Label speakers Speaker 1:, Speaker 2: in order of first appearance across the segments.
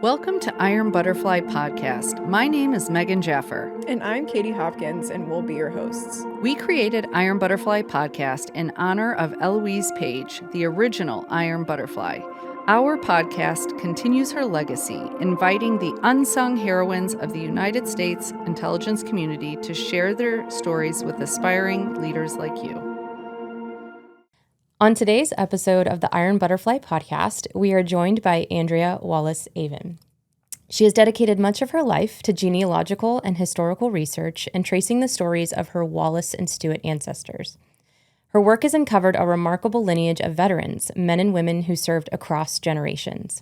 Speaker 1: Welcome to Iron Butterfly Podcast. My name is Megan Jaffer.
Speaker 2: And I'm Katie Hopkins, and we'll be your hosts.
Speaker 1: We created Iron Butterfly Podcast in honor of Eloise Page, the original Iron Butterfly. Our podcast continues her legacy, inviting the unsung heroines of the United States intelligence community to share their stories with aspiring leaders like you.
Speaker 3: On today's episode of the Iron Butterfly Podcast, we are joined by Andrea Wallis Aven. She has dedicated much of her life to genealogical and historical research and tracing the stories of her Wallis and Stewart ancestors. Her work has uncovered a remarkable lineage of veterans, men and women who served across generations.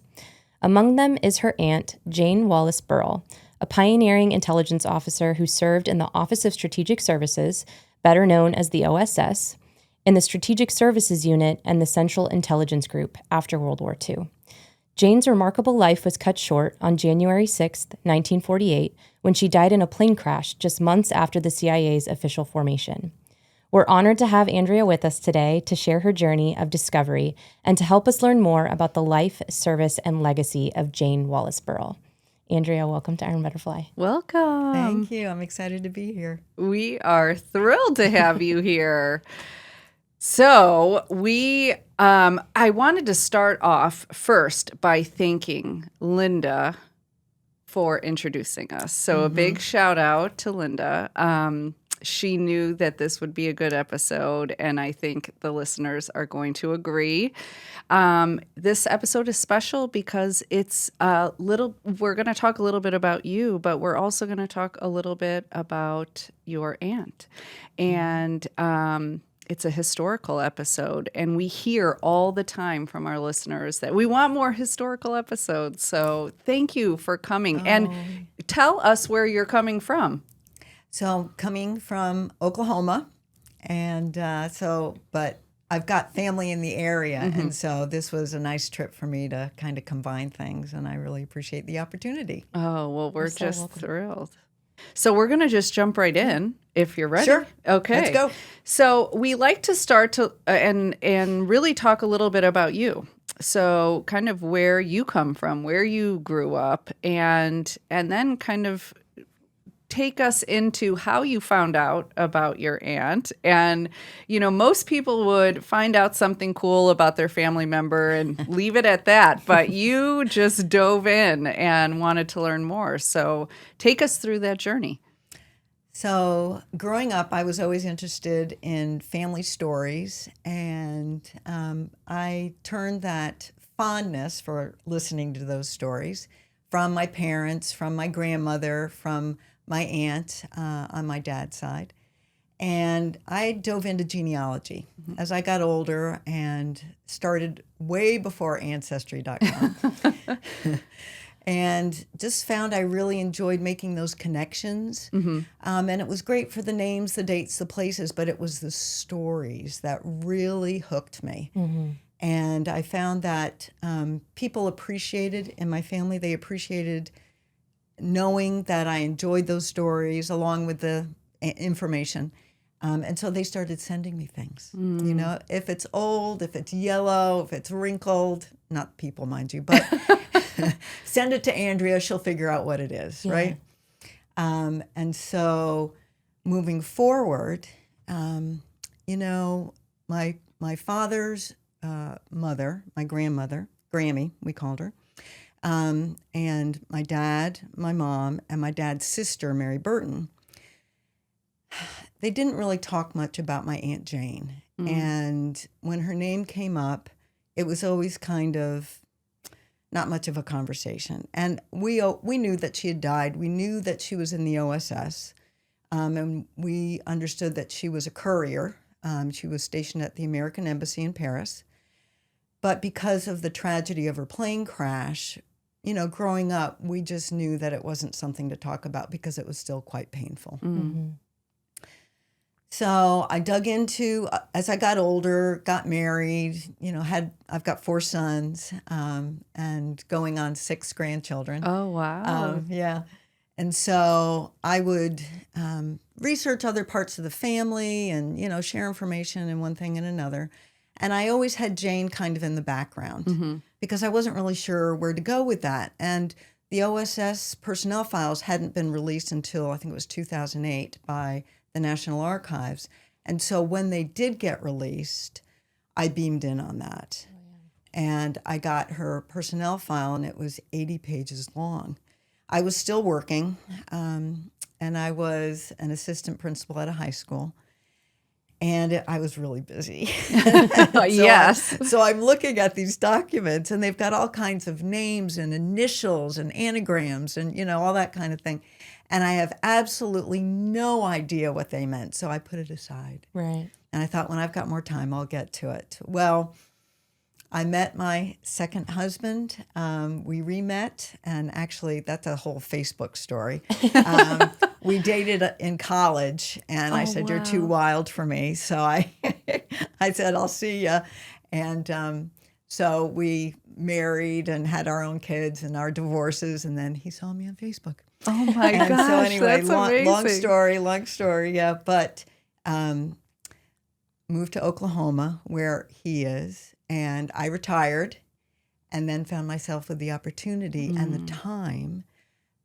Speaker 3: Among them is her aunt, Jane Wallis Burrell, a pioneering intelligence officer who served in the Office of Strategic Services, better known as the OSS, in the Strategic Services Unit and the Central Intelligence Group after World War II. Jane's remarkable life was cut short on January 6, 1948, when she died in a plane crash just months after the CIA's official formation. We're honored to have Andrea with us today to share her journey of discovery and to help us learn more about the life, service, and legacy of Jane Wallis Burrell. Andrea, welcome to Iron Butterfly.
Speaker 1: Welcome.
Speaker 4: Thank you. I'm excited to be here.
Speaker 1: We are thrilled to have you here. So I wanted to start off first by thanking Linda for introducing us. So a big shout out to Linda. She knew that this would be a good episode, and I think the listeners are going to agree. This episode is special because it's we're going to talk a little bit about you, but we're also going to talk a little bit about your aunt. And it's a historical episode, and we hear all the time from our listeners that we want more historical episodes. So thank you for coming. And tell us where you're coming from.
Speaker 4: So coming from Oklahoma, and but I've got family in the area, and so this was a nice trip for me to kind of combine things, and I really appreciate the opportunity.
Speaker 1: Oh, well, we're just thrilled. So we're going to just jump right in if you're ready.
Speaker 4: Sure.
Speaker 1: Okay.
Speaker 4: Let's go.
Speaker 1: So we like to start to and really talk a little bit about you. So kind of where you come from, where you grew up, and then kind of take us into how you found out about your aunt. And, you know, most people would find out something cool about their family member and leave it at that. But you just dove in and wanted to learn more. So take us through that journey.
Speaker 4: So growing up, I was always interested in family stories, and I turned that fondness for listening to those stories from my parents, from my grandmother, from my aunt on my dad's side. And I dove into genealogy as I got older and started way before Ancestry.com. And just found I really enjoyed making those connections. And it was great for the names, the dates, the places, but it was the stories that really hooked me. And I found that people appreciated, in my family, they appreciated knowing that I enjoyed those stories along with the information. And so they started sending me things. You know, if it's old, if it's yellow, if it's wrinkled, not people, mind you, but send it to Andrea. She'll figure out what it is, right? And so moving forward, you know, my father's mother, my grandmother, Grammy, we called her, and my dad, my mom, and my dad's sister, Mary Burton, they didn't really talk much about my Aunt Jane. And when her name came up, it was always kind of not much of a conversation. And we knew that she had died. We knew that she was in the OSS, and we understood that she was a courier. She was stationed at the American Embassy in Paris. But because of the tragedy of her plane crash, you know, growing up, we just knew that it wasn't something to talk about because it was still quite painful. So I dug into, as I got older, got married, you know, I've got 4 sons, and going on 6 grandchildren.
Speaker 1: Oh, wow.
Speaker 4: Yeah. And so I would research other parts of the family and, you know, share information and one thing and another. And I always had Jane kind of in the background because I wasn't really sure where to go with that. And the OSS personnel files hadn't been released until I think it was 2008 by the National Archives. And so when they did get released, I beamed in on that. And I got her personnel file, and it was 80 pages long. I was still working, and I was an assistant principal at a high school. And I was really busy.
Speaker 1: Yes.
Speaker 4: So I'm looking at these documents, and they've got all kinds of names and initials and anagrams and, all that kind of thing. And I have absolutely no idea what they meant. So I put it aside.
Speaker 3: Right.
Speaker 4: And I thought, when I've got more time, I'll get to it. Well, I met my second husband. We re-met, and actually, that's a whole Facebook story. We dated in college, and I said, "You're too wild for me." So I said, "I'll see you." And so we married and had our own kids and our divorces, and then he saw me on Facebook.
Speaker 1: Oh my
Speaker 4: And
Speaker 1: gosh,
Speaker 4: so anyway,
Speaker 1: that's
Speaker 4: long
Speaker 1: amazing.
Speaker 4: story, yeah. But moved to Oklahoma, where he is, and I retired, and then found myself with the opportunity and the time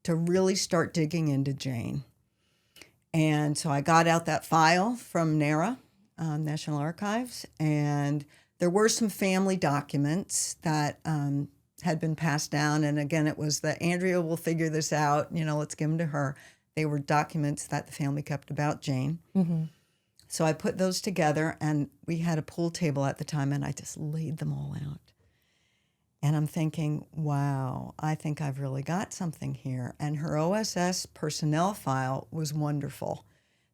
Speaker 4: to really start digging into Jane. And so I got out that file from NARA, National Archives, and there were some family documents that had been passed down. And again, it was the Andrea will figure this out, let's give them to her. They were documents that the family kept about Jane.
Speaker 3: Mm-hmm.
Speaker 4: So I put those together, and we had a pool table at the time, and I just laid them all out. And I'm thinking, wow, I think I've really got something here. And her OSS personnel file was wonderful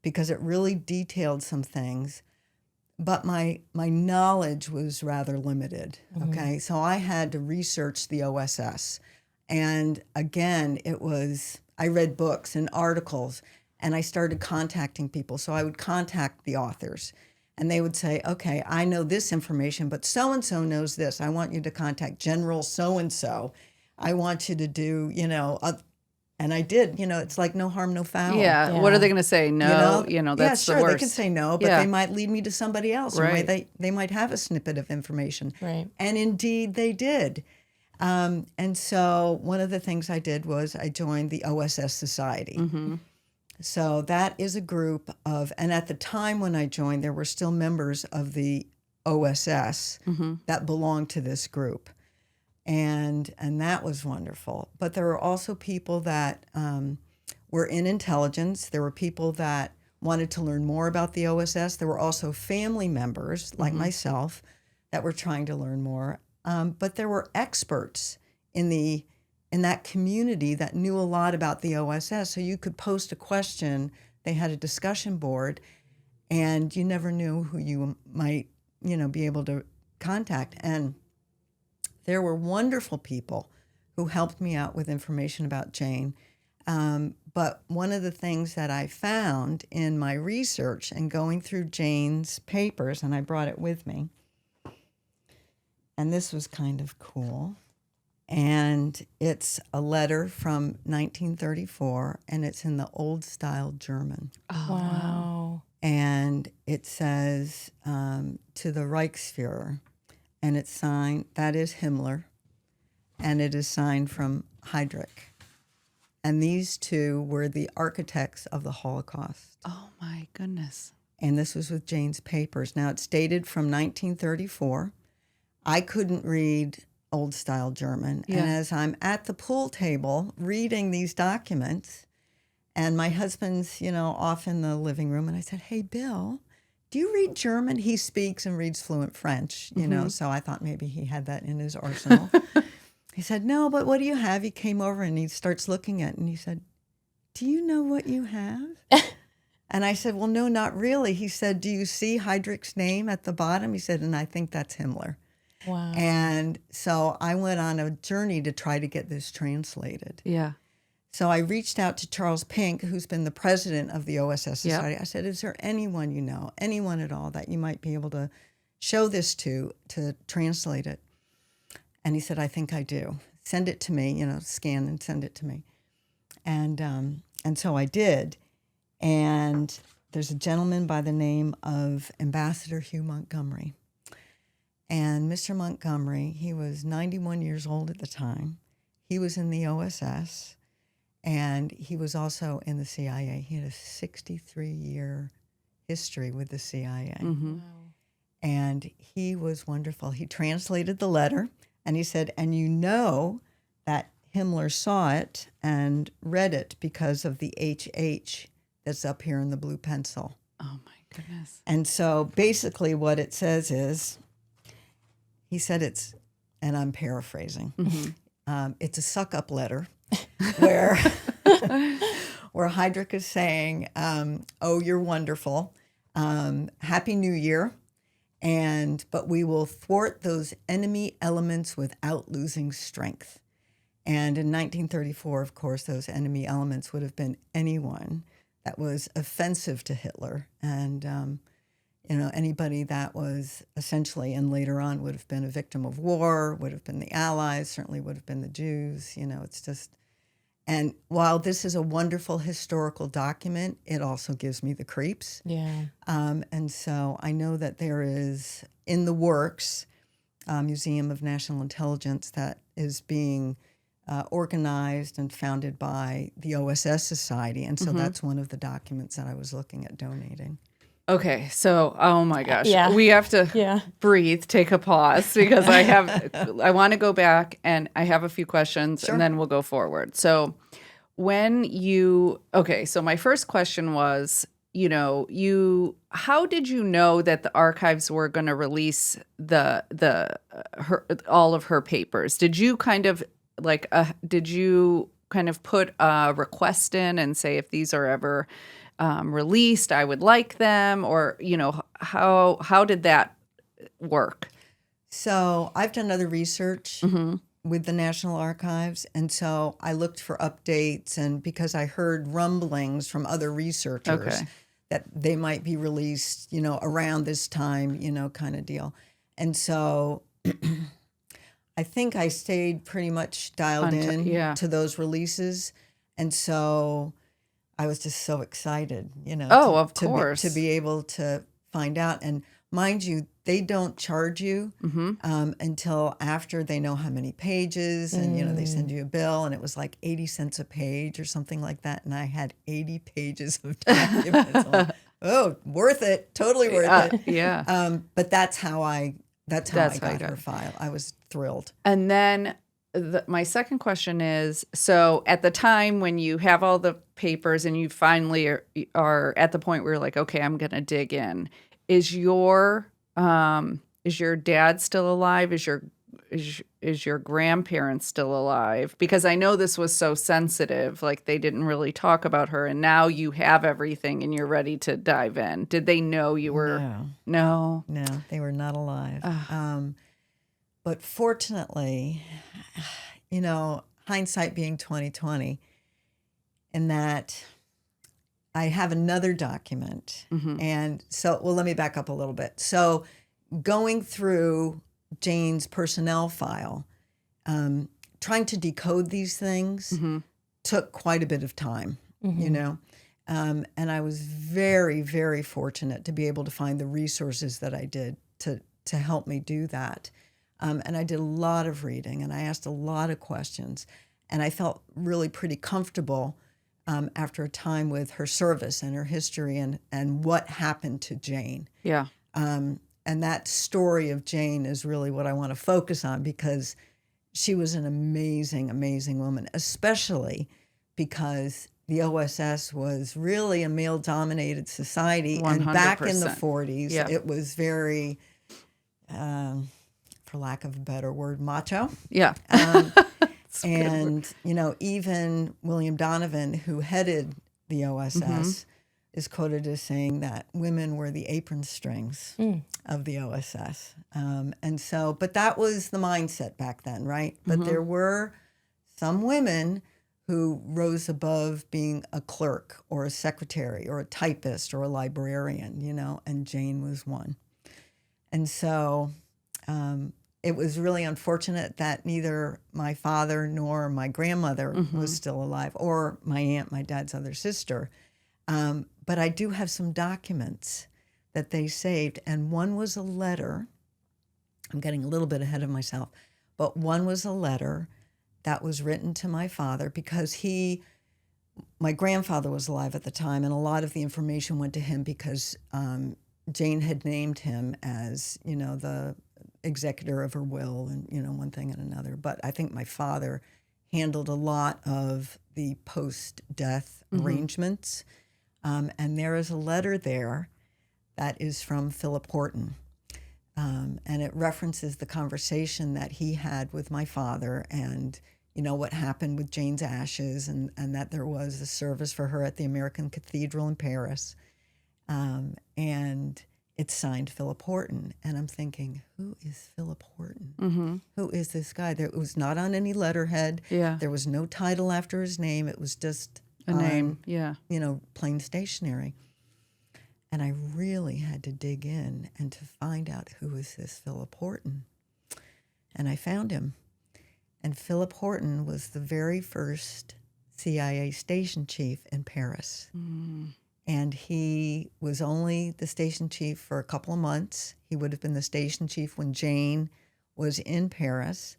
Speaker 4: because it really detailed some things, but my knowledge was rather limited, okay? So I had to research the OSS. And again, I read books and articles, and I started contacting people. So I would contact the authors, and they would say, okay, I know this information, but so-and-so knows this. I want you to contact General so-and-so. I want you to do, and I did, it's like no harm, no foul.
Speaker 1: Yeah.
Speaker 3: Yeah.
Speaker 1: What are they going to say? No, that's
Speaker 4: yeah, sure,
Speaker 1: the worst.
Speaker 4: they can say no, but
Speaker 1: Yeah.
Speaker 4: they might lead me to somebody else.
Speaker 1: Right.
Speaker 4: Or they might have a snippet of information.
Speaker 3: Right.
Speaker 4: And indeed they did. And so one of the things I did was I joined the OSS Society.
Speaker 1: Mm-hmm.
Speaker 4: So that is a group of, and at the time when I joined, there were still members of the OSS that belonged to this group. And that was wonderful. But there were also people that were in intelligence. There were people that wanted to learn more about the OSS. There were also family members like myself that were trying to learn more. But there were experts in that community that knew a lot about the OSS. So you could post a question. They had a discussion board, and you never knew who you might, be able to contact. And there were wonderful people who helped me out with information about Jane. But one of the things that I found in my research and going through Jane's papers, and I brought it with me, and this was kind of cool. And it's a letter from 1934, and it's in the old style German.
Speaker 1: Oh,
Speaker 3: Wow.
Speaker 4: And it says to the Reichsführer, and it's signed, that is Himmler, and it is signed from Heydrich. And these two were the architects of the Holocaust.
Speaker 1: Oh my goodness.
Speaker 4: And this was with Jane's papers. Now, it's dated from 1934. I couldn't read old style German.
Speaker 1: Yeah.
Speaker 4: And as I'm at the pool table reading these documents, and my husband's, off in the living room, and I said, "Hey, Bill, do you read German?" He speaks and reads fluent French, so I thought maybe he had that in his arsenal. He said, "No, but what do you have?" He came over and he starts looking at it, and he said, "Do you know what you have?" And I said, "Well, no, not really." He said, "Do you see Heydrich's name at the bottom?" He said, "And I think that's Himmler."
Speaker 3: Wow.
Speaker 4: And so I went on a journey to try to get this translated.
Speaker 1: Yeah.
Speaker 4: So I reached out to Charles Pink, who's been the president of the OSS Society.
Speaker 1: Yep.
Speaker 4: I said, "Is there anyone anyone at all that you might be able to show this to translate it?" And he said, "I think I do. Send it to me, scan and send it to me." And so I did. And there's a gentleman by the name of Ambassador Hugh Montgomery. And Mr. Montgomery, he was 91 years old at the time. He was in the OSS, and he was also in the CIA. He had a 63-year history with the CIA.
Speaker 1: Mm-hmm.
Speaker 3: Wow.
Speaker 4: And he was wonderful. He translated the letter, and he said, and you know that Himmler saw it and read it because of the HH that's up here in the blue pencil.
Speaker 1: Oh, my goodness.
Speaker 4: And so basically what it says is, he said it's, and I'm paraphrasing, it's a suck-up letter where Heydrich is saying, oh, you're wonderful. Happy New Year. But we will thwart those enemy elements without losing strength. And in 1934, of course, those enemy elements would have been anyone that was offensive to Hitler. And, anybody that was essentially, and later on would have been a victim of war, would have been the Allies, certainly would have been the Jews. It's just, and while this is a wonderful historical document, it also gives me the creeps.
Speaker 3: Yeah.
Speaker 4: And so I know that there is, in the works, Museum of National Intelligence that is being organized and founded by the OSS Society. And so that's one of the documents that I was looking at donating.
Speaker 1: Okay, so oh my gosh,
Speaker 3: Yeah.
Speaker 1: we have to breathe, take a pause because I want to go back and I have a few questions and then we'll go forward. So so my first question was, how did you know that the archives were going to release all of her papers? Did you kind of put a request in and say if these are ever released, I would like them, or how did that work?
Speaker 4: So I've done other research with the National Archives, and so I looked for updates, and because I heard rumblings from other researchers that they might be released, around this time, kind of deal. And so I think I stayed pretty much dialed in to those releases, and so I was just so excited,
Speaker 1: of course,
Speaker 4: to be able to find out. And mind you, they don't charge you until after they know how many pages, and they send you a bill, and it was like 80 cents a page or something like that. And I had 80 pages of documents. Oh, worth it, totally worth it.
Speaker 1: Yeah.
Speaker 4: But that's how I got her file. I was thrilled.
Speaker 1: And then my second question is, so at the time when you have all the papers and you finally are at the point where you're like, okay, I'm going to dig in, is your dad still alive? Is your grandparents still alive? Because I know this was so sensitive, like they didn't really talk about her, and now you have everything and you're ready to dive in. Did they know you were? No,
Speaker 4: they were not alive. But fortunately, hindsight being 20/20, in that I have another document. And so, let me back up a little bit. So going through Jane's personnel file, trying to decode these things took quite a bit of time, and I was very, very fortunate to be able to find the resources that I did to help me do that. And I did a lot of reading, and I asked a lot of questions, and I felt really pretty comfortable after a time with her service and her history and what happened to Jane.
Speaker 1: Yeah.
Speaker 4: And that story of Jane is really what I want to focus on, because she was an amazing, amazing woman, especially because the OSS was really a male-dominated society.
Speaker 1: 100%.
Speaker 4: And back in the 40s,
Speaker 1: Yeah.
Speaker 4: it was very, for lack of a better word, macho.
Speaker 1: Yeah.
Speaker 4: And, even William Donovan, who headed the OSS, is quoted as saying that women were the apron strings of the OSS. And so, but that was the mindset back then, right? But there were some women who rose above being a clerk or a secretary or a typist or a librarian, and Jane was one. And so it was really unfortunate that neither my father nor my grandmother was still alive, or my aunt, my dad's other sister. But I do have some documents that they saved, and one was a letter I'm getting a little bit ahead of myself. But one was a letter that was written to my father because my grandfather was alive at the time, and a lot of the information went to him because Jane had named him as, the executor of her will and, one thing and another. But I think my father handled a lot of the post-death arrangements. And there is a letter there that is from Philip Horton. And it references the conversation that he had with my father and, what happened with Jane's ashes and that there was a service for her at the American Cathedral in Paris. And it's signed Philip Horton. And I'm thinking, who is Philip Horton? Who is this guy? It was not on any letterhead.
Speaker 1: Yeah.
Speaker 4: There was no title after his name. It was just
Speaker 1: A name. Yeah.
Speaker 4: Plain stationery. And I really had to dig in and to find out who is this Philip Horton. And I found him. And Philip Horton was the very first CIA station chief in Paris. And he was only the station chief for a couple of months. He would have been the station chief when Jane was in Paris.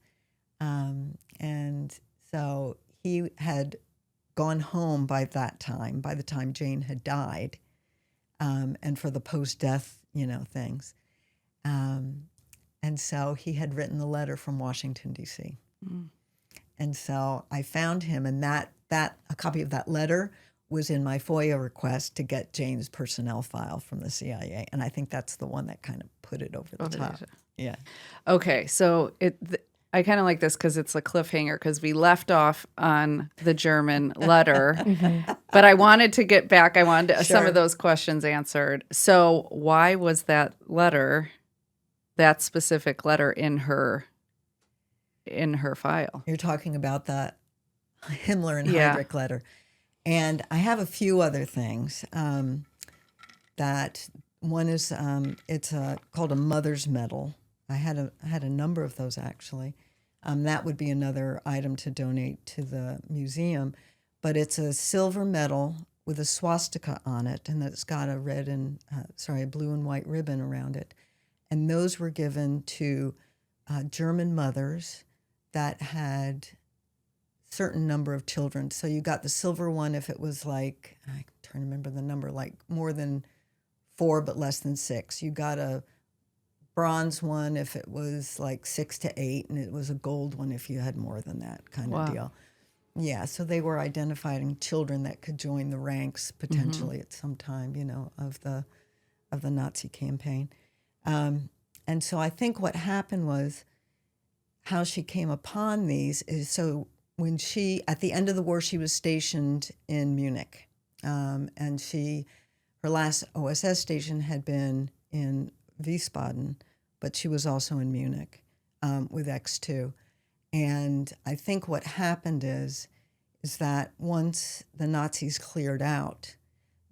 Speaker 4: And so he had gone home by the time Jane had died, and for the post-death, things. And so he had written the letter from Washington, D.C. And so I found him, and that a copy of that letter was in my FOIA request to get Jane's personnel file from the CIA. And I think that's the one that kind of put it over the top. Yeah.
Speaker 1: Okay, so I kind of like this because it's a cliffhanger because we left off on the German letter, but I wanted to get back. I wanted some of those questions answered. So why was that specific letter in her file?
Speaker 4: You're talking about the Himmler and Heydrich letter. And I have a few other things. That one is it's called a mother's medal. I had a number of those actually. That would be another item to donate to the museum. But it's a silver medal with a swastika on it, and it's got a blue and white ribbon around it. And those were given to German mothers that had certain number of children. So you got the silver one if it was like, I'm trying to remember the number, like more than 4 but less than 6. You got a bronze one if it was like 6 to 8, and it was a gold one if you had more than that kind of deal. Yeah, so they were identifying children that could join the ranks potentially at some time, of the Nazi campaign. And so I think what happened was how she came upon these is so when at the end of the war, she was stationed in Munich, and her last OSS station had been in Wiesbaden, but she was also in Munich with X2. And I think what happened is that once the Nazis cleared out,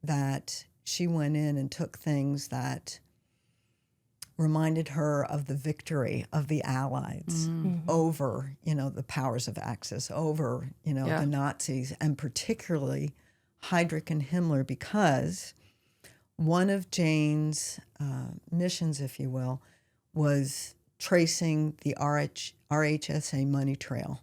Speaker 4: that she went in and took things that reminded her of the victory of the Allies over, the powers of Axis, over, the Nazis, and particularly Heydrich and Himmler, because one of Jane's missions, if you will, was tracing the RHSA money trail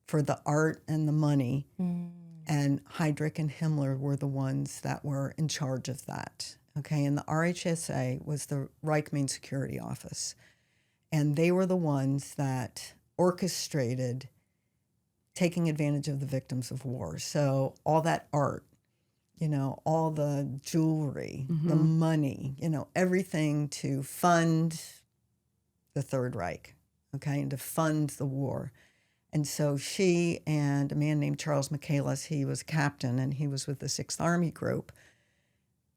Speaker 4: for the art and the money, and Heydrich and Himmler were the ones that were in charge of that. Okay, and the RHSA was the Reich Main Security Office, and they were the ones that orchestrated taking advantage of the victims of war. So all that art, all the jewelry, the money, everything to fund the Third Reich, okay, and to fund the war. And so she and a man named Charles Michaelis, he was captain, and he was with the 6th Army Group.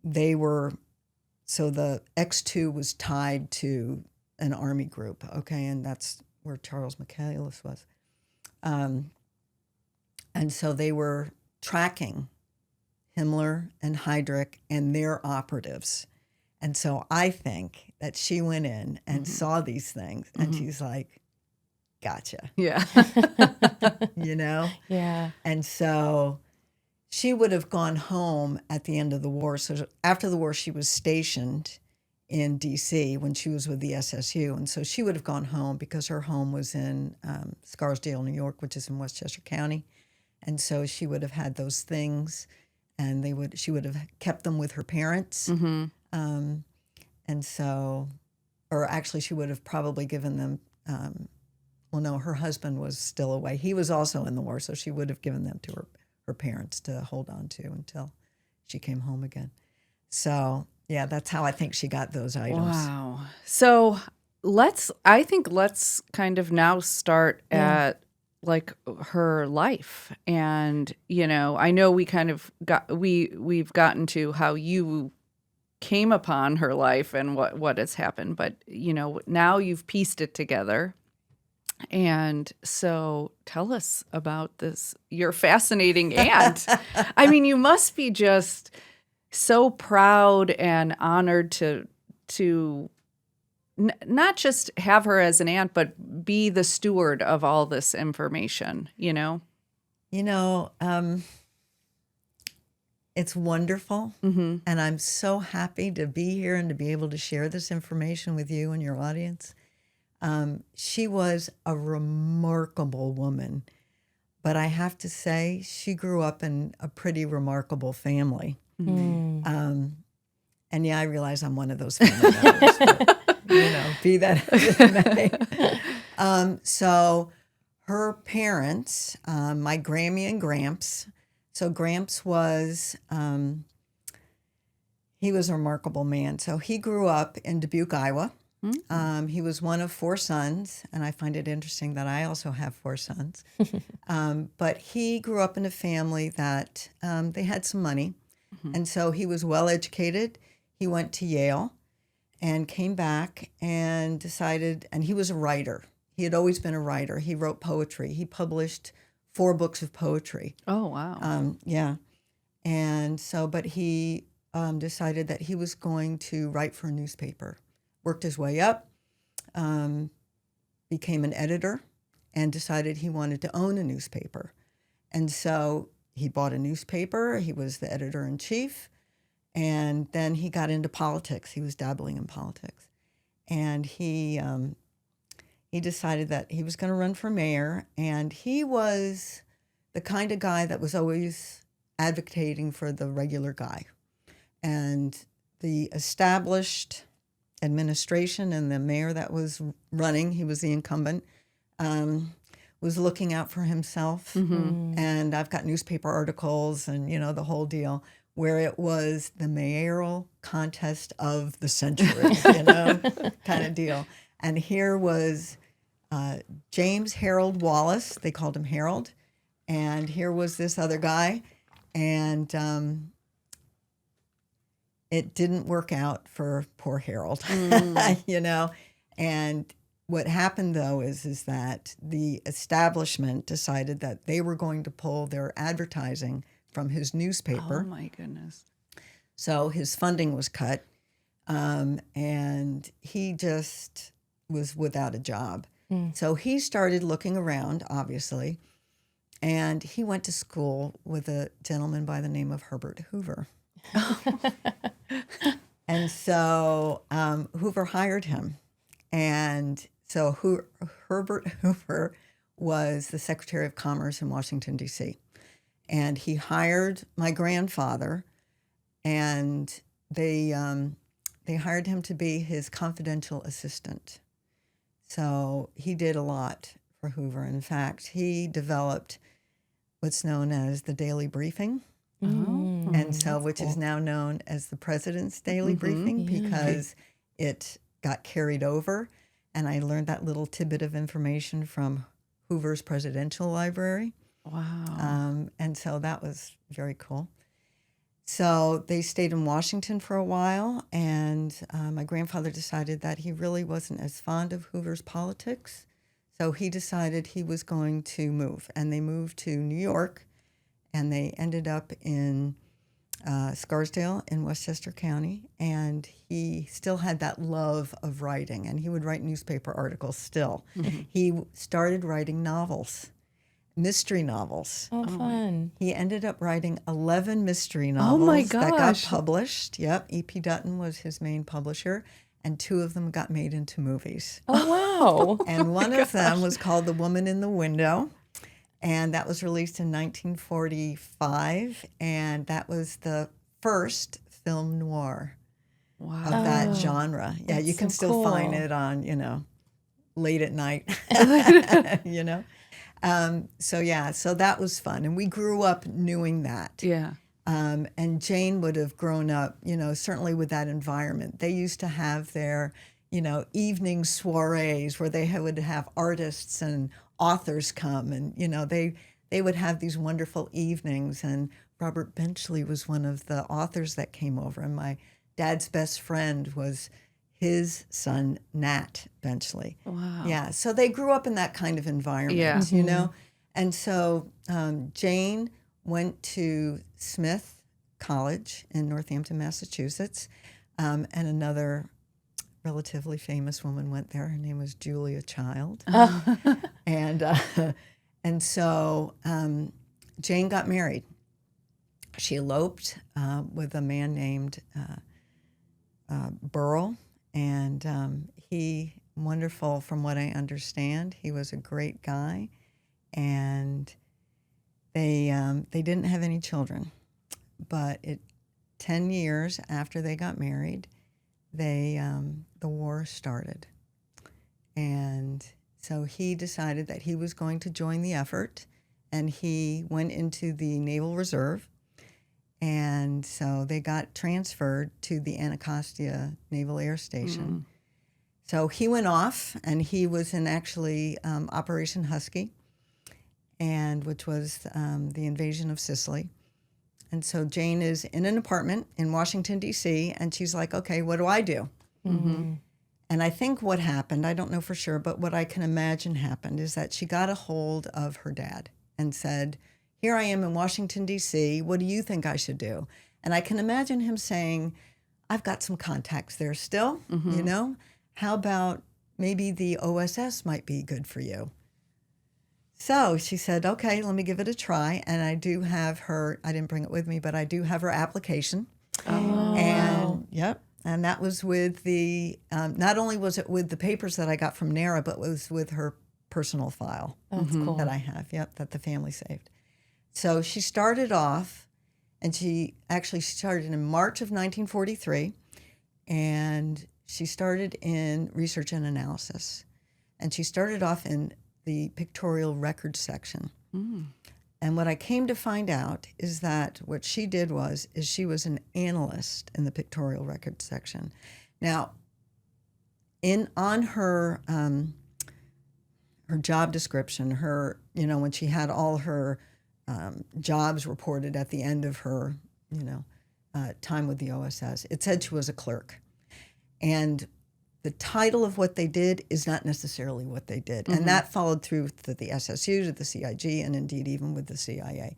Speaker 4: So the X2 was tied to an army group, okay, and that's where Charles Michaelis was. And so they were tracking Himmler and Heydrich and their operatives. And so I think that she went in and saw these things, and she's like, gotcha.
Speaker 1: Yeah.
Speaker 3: Yeah.
Speaker 4: And so she would have gone home at the end of the war. So after the war, she was stationed in D.C. when she was with the SSU. And so she would have gone home because her home was in Scarsdale, New York, which is in Westchester County. And so she would have had those things, and she would have kept them with her parents. And so, or actually she would have probably given them, well, no, her husband was still away. He was also in the war, so she would have given them to her parents to hold on to until she came home again. So, yeah, that's how I think she got those items.
Speaker 1: Wow. So I think let's kind of now start at like her life. And, I know we kind of we've gotten to how you came upon her life and what has happened, but now you've pieced it together. And so tell us about this, your fascinating aunt. I mean, you must be just so proud and honored to not just have her as an aunt, but be the steward of all this information,
Speaker 4: It's wonderful, and I'm so happy to be here and to be able to share this information with you and your audience. She was a remarkable woman, but I have to say she grew up in a pretty remarkable family. And yeah, I realize I'm one of those family members, but, be that as it may. So her parents, my Grammy and Gramps. So Gramps was, he was a remarkable man. So he grew up in Dubuque, Iowa. He was one of 4 sons, and I find it interesting that I also have 4 sons. But he grew up in a family that they had some money, and so he was well educated. He went to Yale and came back and decided, and he was a writer. He had always been a writer. He wrote poetry. He published 4 books of poetry.
Speaker 1: Oh, wow.
Speaker 4: Yeah. And so, but he decided that he was going to write for a newspaper. Worked his way up, became an editor, and decided he wanted to own a newspaper. And so he bought a newspaper. He was the editor-in-chief. And then he got into politics. He was dabbling in politics. And he decided that he was going to run for mayor. And he was the kind of guy that was always advocating for the regular guy. And the established administration and the mayor that was running, he was the incumbent, was looking out for himself. And I've got newspaper articles and, the whole deal, where it was the mayoral contest of the century, kind of deal. And here was James Harold Wallis. They called him Harold. And here was this other guy. And it didn't work out for poor Harold, And what happened, though, is that the establishment decided that they were going to pull their advertising from his newspaper.
Speaker 1: Oh, my goodness.
Speaker 4: So his funding was cut, and he just was without a job. So he started looking around, obviously, and he went to school with a gentleman by the name of Herbert Hoover. And so Hoover hired him. And so Herbert Hoover was the Secretary of Commerce in Washington, D.C. And he hired my grandfather, and they hired him to be his confidential assistant. So he did a lot for Hoover. In fact, he developed what's known as the Daily Briefing. And so, which is now known as the President's Daily Briefing, because it got carried over. And I learned that little tidbit of information from Hoover's Presidential Library.
Speaker 1: Wow.
Speaker 4: And so that was very cool. So they stayed in Washington for a while, and my grandfather decided that he really wasn't as fond of Hoover's politics. So he decided he was going to move, and they moved to New York. And they ended up in Scarsdale in Westchester County. And he still had that love of writing. And he would write newspaper articles still. He started writing novels. mystery novels.
Speaker 3: Oh, fun.
Speaker 4: He ended up writing 11 mystery
Speaker 1: Oh
Speaker 4: novels
Speaker 1: my
Speaker 4: that got
Speaker 1: gosh.
Speaker 4: published. Yep, E.P. Dutton was his main publisher, and 2 of them got made into movies.
Speaker 3: Oh, wow.
Speaker 4: And one of them was called The Woman in the Window, and that was released in 1945, and that was the first film noir
Speaker 1: Wow.
Speaker 4: of that genre. Yeah,
Speaker 3: that's
Speaker 4: you can
Speaker 3: so
Speaker 4: still find
Speaker 3: cool.
Speaker 4: it on, late at night, so that was fun. And we grew up knowing that.
Speaker 1: Yeah.
Speaker 4: And Jane would have grown up, certainly with that environment. They used to have their, evening soirees where they would have artists and authors come, and, they would have these wonderful evenings. And Robert Benchley was one of the authors that came over, and my dad's best friend was his son, Nat Benchley.
Speaker 1: Wow.
Speaker 4: Yeah, so they grew up in that kind of environment,
Speaker 1: Yeah.
Speaker 4: And so Jane went to Smith College in Northampton, Massachusetts, and another relatively famous woman went there. Her name was Julia Child. And so Jane got married. She eloped with a man named Burrell, and he, wonderful from what I understand, he was a great guy, and they didn't have any children, but 10 years after they got married, the war started, and so he decided that he was going to join the effort, and he went into the Naval Reserve. And so they got transferred to the Anacostia Naval Air Station. So he went off, and he was in actually Operation Husky, and which was the invasion of Sicily. And so Jane is in an apartment in Washington, D.C., and she's like, okay, what do I do?
Speaker 1: Mm-hmm.
Speaker 4: And I think what happened, I don't know for sure, but what I can imagine happened is that she got a hold of her dad and said, here I am in Washington, D.C. What do you think I should do? And I can imagine him saying, I've got some contacts there still, How about maybe the OSS might be good for you? So she said, okay, let me give it a try. And I do have her, I didn't bring it with me, but I do have her application.
Speaker 3: Oh,
Speaker 4: And yep. And that was with the, not only was it with the papers that I got from NARA, but it was with her personal file
Speaker 3: that's cool.
Speaker 4: that I have, that the family saved. So she started off, and she actually started in March of 1943, and she started in research and analysis. And she started off in the pictorial records section. And what I came to find out is that what she did is she was an analyst in the pictorial records section. Now, on her her job description, her when she had all her jobs reported at the end of her time with the OSS, it said she was a clerk, and the title of what they did is not necessarily what they did. And that followed through to the SSU, to the CIG, and indeed even with the CIA.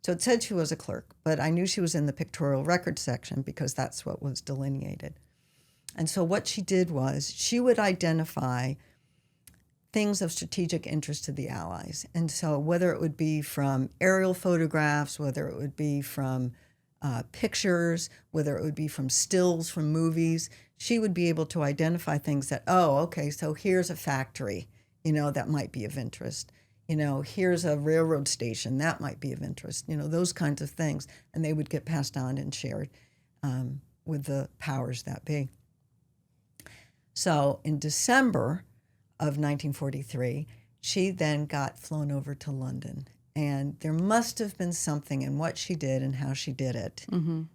Speaker 4: So it said she was a clerk, but I knew she was in the pictorial records section because that's what was delineated. And so what she did was she would identify things of strategic interest to the Allies. And so whether it would be from aerial photographs, whether it would be from pictures, whether it would be from stills from movies, she would be able to identify things that, oh, okay, so here's a factory, that might be of interest. Here's a railroad station, that might be of interest, those kinds of things. And they would get passed on and shared with the powers that be. So in December of 1943, she then got flown over to London. And there must have been something in what she did and how she did it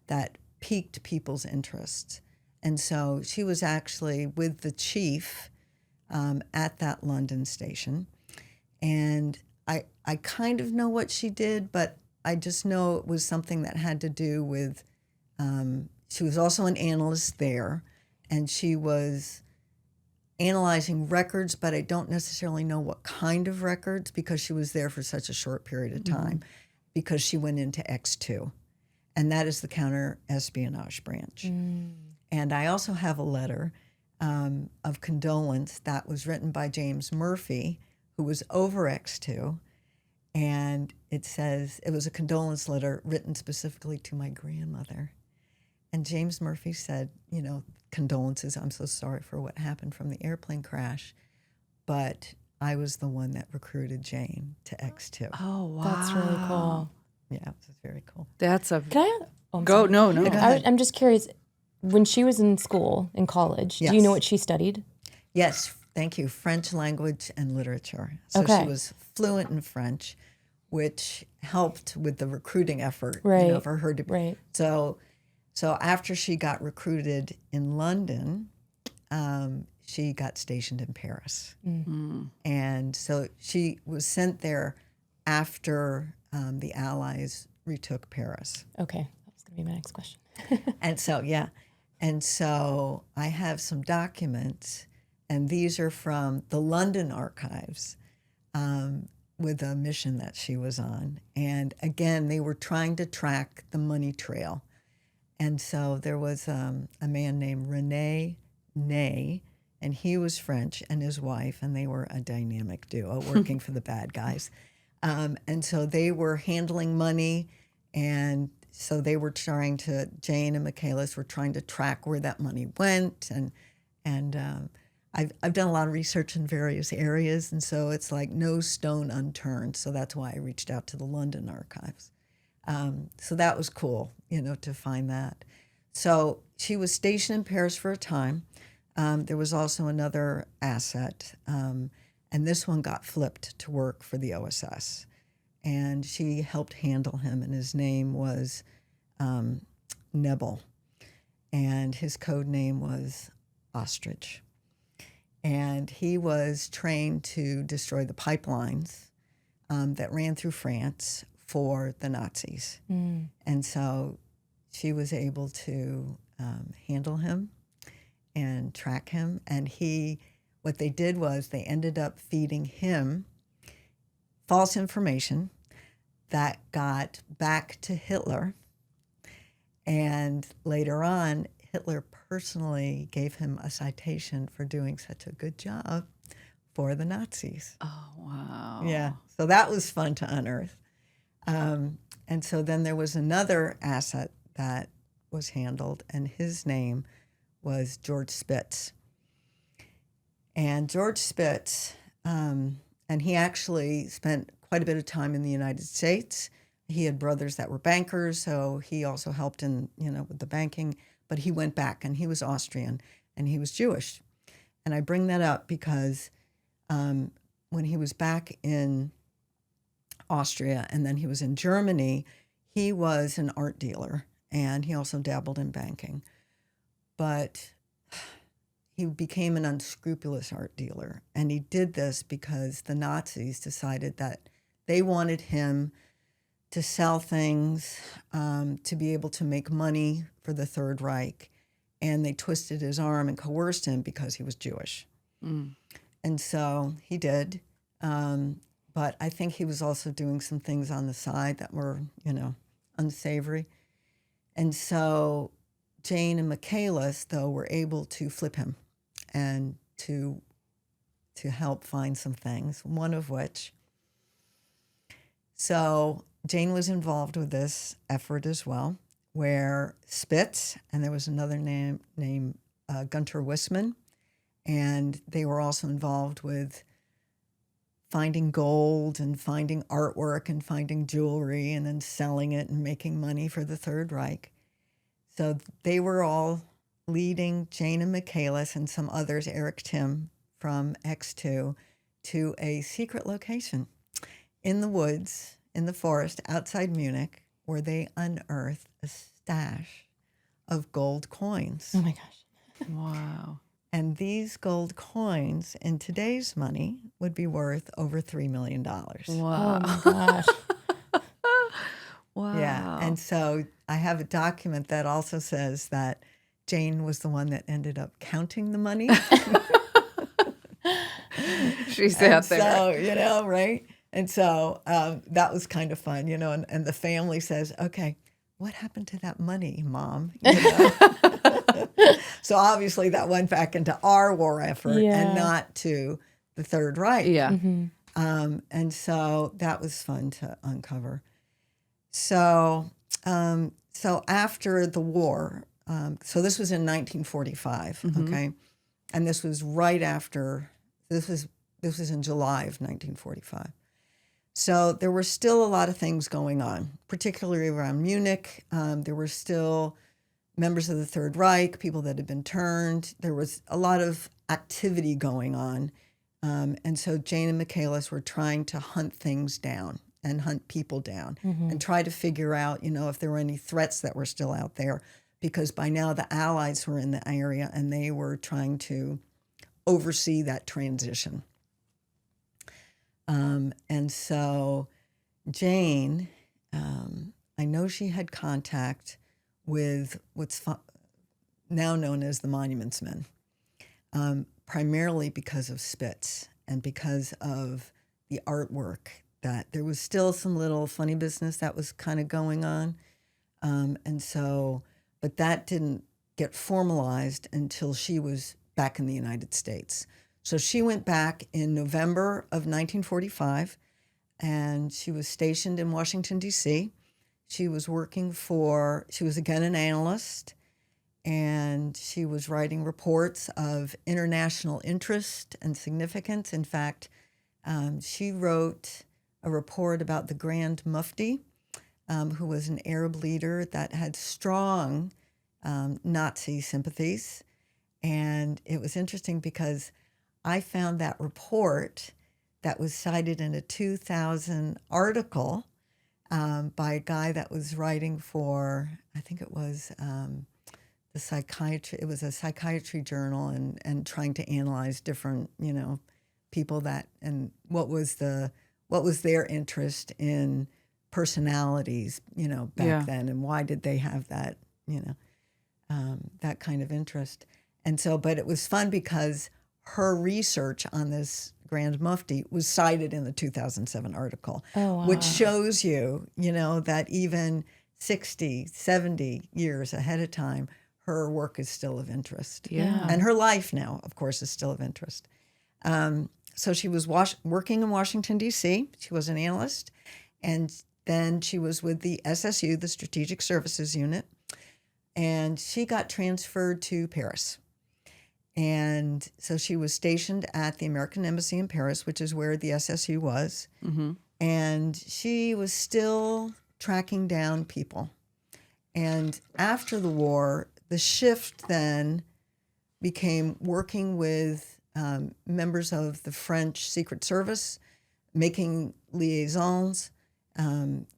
Speaker 4: that piqued people's interests. And so she was actually with the chief at that London station. And I kind of know what she did, but I just know it was something that had to do with, she was also an analyst there, and she was analyzing records, but I don't necessarily know what kind of records because she was there for such a short period of time because she went into X2, and that is the counter-espionage branch. And I also have a letter of condolence that was written by James Murphy, who was over X2, And it says, it was a condolence letter written specifically to my grandmother. And James Murphy said, condolences, I'm so sorry for what happened from the airplane crash. But I was the one that recruited Jane to X2.
Speaker 1: Oh, wow.
Speaker 3: That's really cool.
Speaker 4: Yeah, it was very cool.
Speaker 1: That's a...
Speaker 3: Can I? Oh, I'm
Speaker 1: Go,
Speaker 3: sorry.
Speaker 1: no.
Speaker 4: Go ahead.
Speaker 3: I'm just curious. When she was in school, in college, do you
Speaker 4: Yes.
Speaker 3: know what she studied?
Speaker 4: Yes, thank you. French language and literature. So
Speaker 3: Okay.
Speaker 4: she was fluent in French, which helped with the recruiting effort,
Speaker 3: Right.
Speaker 4: for her to.
Speaker 3: Right.
Speaker 4: So after she got recruited in London, she got stationed in Paris, and so she was sent there after the Allies retook Paris.
Speaker 3: Okay. That was going to be my next question.
Speaker 4: And so I have some documents, and these are from the London archives with a mission that she was on. And again, they were trying to track the money trail. And so there was a man named René Ney, and he was French, and his wife, and they were a dynamic duo working for the bad guys. And so they were handling money, and so they were Jane and Michaelis were trying to track where that money went. And I've done a lot of research in various areas, and so it's like no stone unturned. So that's why I reached out to the London archives. So that was cool, to find that. So she was stationed in Paris for a time. There was also another asset, and this one got flipped to work for the OSS. And she helped handle him, and his name was Nebel, and his code name was Ostrich. And he was trained to destroy the pipelines that ran through France for the Nazis. And so she was able to handle him and track him. And what they did was they ended up feeding him false information that got back to Hitler. And later on, Hitler personally gave him a citation for doing such a good job for the Nazis.
Speaker 1: Oh, wow.
Speaker 4: Yeah, so that was fun to unearth. And so then there was another asset that was handled, and his name was George Spitz. And George Spitz, and he actually spent quite a bit of time in the United States. He had brothers that were bankers, so he also helped in, with the banking. But he went back, and he was Austrian, and he was Jewish. And I bring that up because when he was back in Austria, and then he was in Germany, he was an art dealer, and he also dabbled in banking. But he became an unscrupulous art dealer, and he did this because the Nazis decided that they wanted him to sell things, to be able to make money for the Third Reich, and they twisted his arm and coerced him because he was Jewish. And so he did. But I think he was also doing some things on the side that were, unsavory. And so Jane and Michaelis, though, were able to flip him and to help find some things, one of which. So Jane was involved with this effort as well, where Spitz, and there was another name named Gunter Wissmann, and they were also involved with finding gold and finding artwork and finding jewelry and then selling it and making money for the Third Reich. So they were all leading Jane and Michaelis and some others, Eric Tim from X2, to a secret location in the woods, in the forest outside Munich, where they unearthed a stash of gold coins.
Speaker 3: Oh my gosh.
Speaker 1: Wow.
Speaker 4: And these gold coins in today's money would be worth over $3 million.
Speaker 1: Wow.
Speaker 3: Oh my gosh.
Speaker 1: Wow.
Speaker 4: Yeah. And so I have a document that also says that Jane was the one that ended up counting the money.
Speaker 1: She sat there.
Speaker 4: So, right? And so that was kind of fun, and the family says, okay, what happened to that money, Mom? So obviously that went back into our war effort and not to the Third Reich.
Speaker 1: Yeah.
Speaker 4: And so that was fun to uncover. So, so after the war, so this was in 1945, okay, and this was right after. This was in July of 1945. So there were still a lot of things going on, particularly around Munich. There were still members of the Third Reich, people that had been turned. There was a lot of activity going on. And so Jane and Michaelis were trying to hunt things down and hunt people down and try to figure out, if there were any threats that were still out there, because by now the Allies were in the area and they were trying to oversee that transition. And so Jane, I know she had contact with what's now known as the Monuments Men, primarily because of Spitz and because of the artwork, that there was still some little funny business that was kind of going on. And so, but that didn't get formalized until she was back in the United States. So she went back in November of 1945, and she was stationed in Washington, D.C. She was again an analyst, and she was writing reports of international interest and significance. In fact, she wrote a report about the Grand Mufti, who was an Arab leader that had strong Nazi sympathies. And it was interesting because I found that report that was cited in a 2000 article by a guy that was writing for, I think it was the psychiatry. It was a psychiatry journal, and trying to analyze different, people that, and what was their interest in personalities, back then, and why did they have that, that kind of interest. And so, but it was fun because her research on this Grand Mufti was cited in the 2007 article, which shows you, that even 60, 70 years ahead of time, her work is still of interest.
Speaker 1: Yeah.
Speaker 4: And her life now, of course, is still of interest. So she was working in Washington, D.C. She was an analyst. And then she was with the SSU, the Strategic Services Unit. And she got transferred to Paris. And so she was stationed at the American Embassy in Paris, which is where the SSU was. Mm-hmm. And she was still tracking down people. And after the war, the shift then became working with members of the French Secret Service, making liaisons,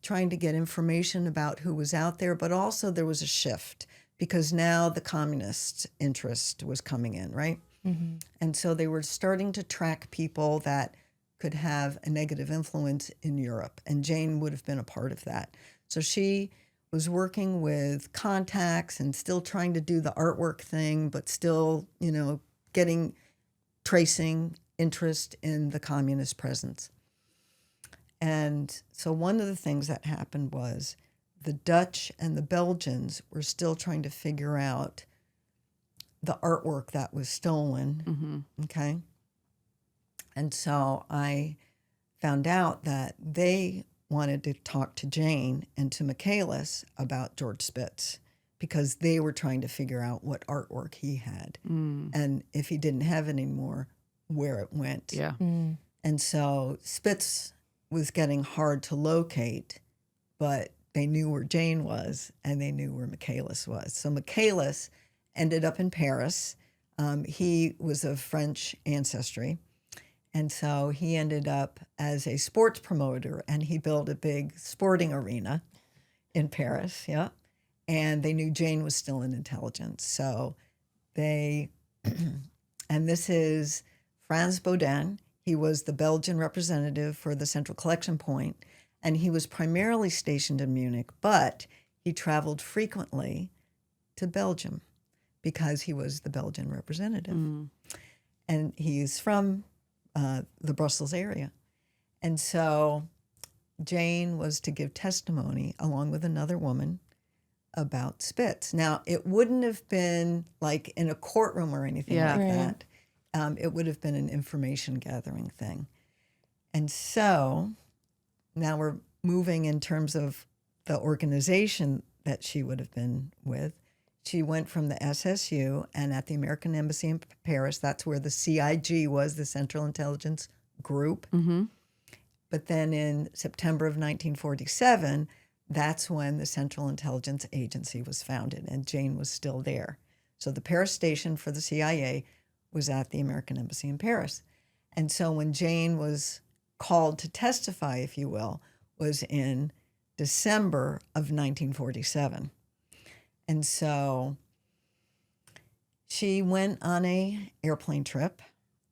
Speaker 4: trying to get information about who was out there. But also there was a shift, because now the communist interest was coming in, right? Mm-hmm. And so they were starting to track people that could have a negative influence in Europe. And Jane would have been a part of that. So she was working with contacts and still trying to do the artwork thing, but still, tracing interest in the communist presence. And so one of the things that happened was the Dutch and the Belgians were still trying to figure out the artwork that was stolen, okay? And so I found out that they wanted to talk to Jane and to Michaelis about George Spitz, because they were trying to figure out what artwork he had. And if he didn't have any more, where it went.
Speaker 1: Yeah.
Speaker 4: And so Spitz was getting hard to locate, but they knew where Jane was, and they knew where Michaelis was. So Michaelis ended up in Paris. He was of French ancestry. And so he ended up as a sports promoter, and he built a big sporting arena in Paris, yeah. And they knew Jane was still in intelligence. So they, and this is Frans Bodin. He was the Belgian representative for the Central Collection Point. And he was primarily stationed in Munich, but he traveled frequently to Belgium because he was the Belgian representative. And he's from the Brussels area. And so Jane was to give testimony along with another woman about Spitz. Now, it wouldn't have been like in a courtroom or anything like that. It would have been an information gathering thing. And so now we're moving in terms of the organization that she would have been with. She went from the SSU, and at the American Embassy in Paris, that's where the CIG was, the Central Intelligence Group.
Speaker 1: Mm-hmm.
Speaker 4: But then in September of 1947, that's when the Central Intelligence Agency was founded, and Jane was still there. So the Paris station for the CIA was at the American Embassy in Paris. And so when Jane was called to testify, if you will, was in December of 1947. And so she went on a airplane trip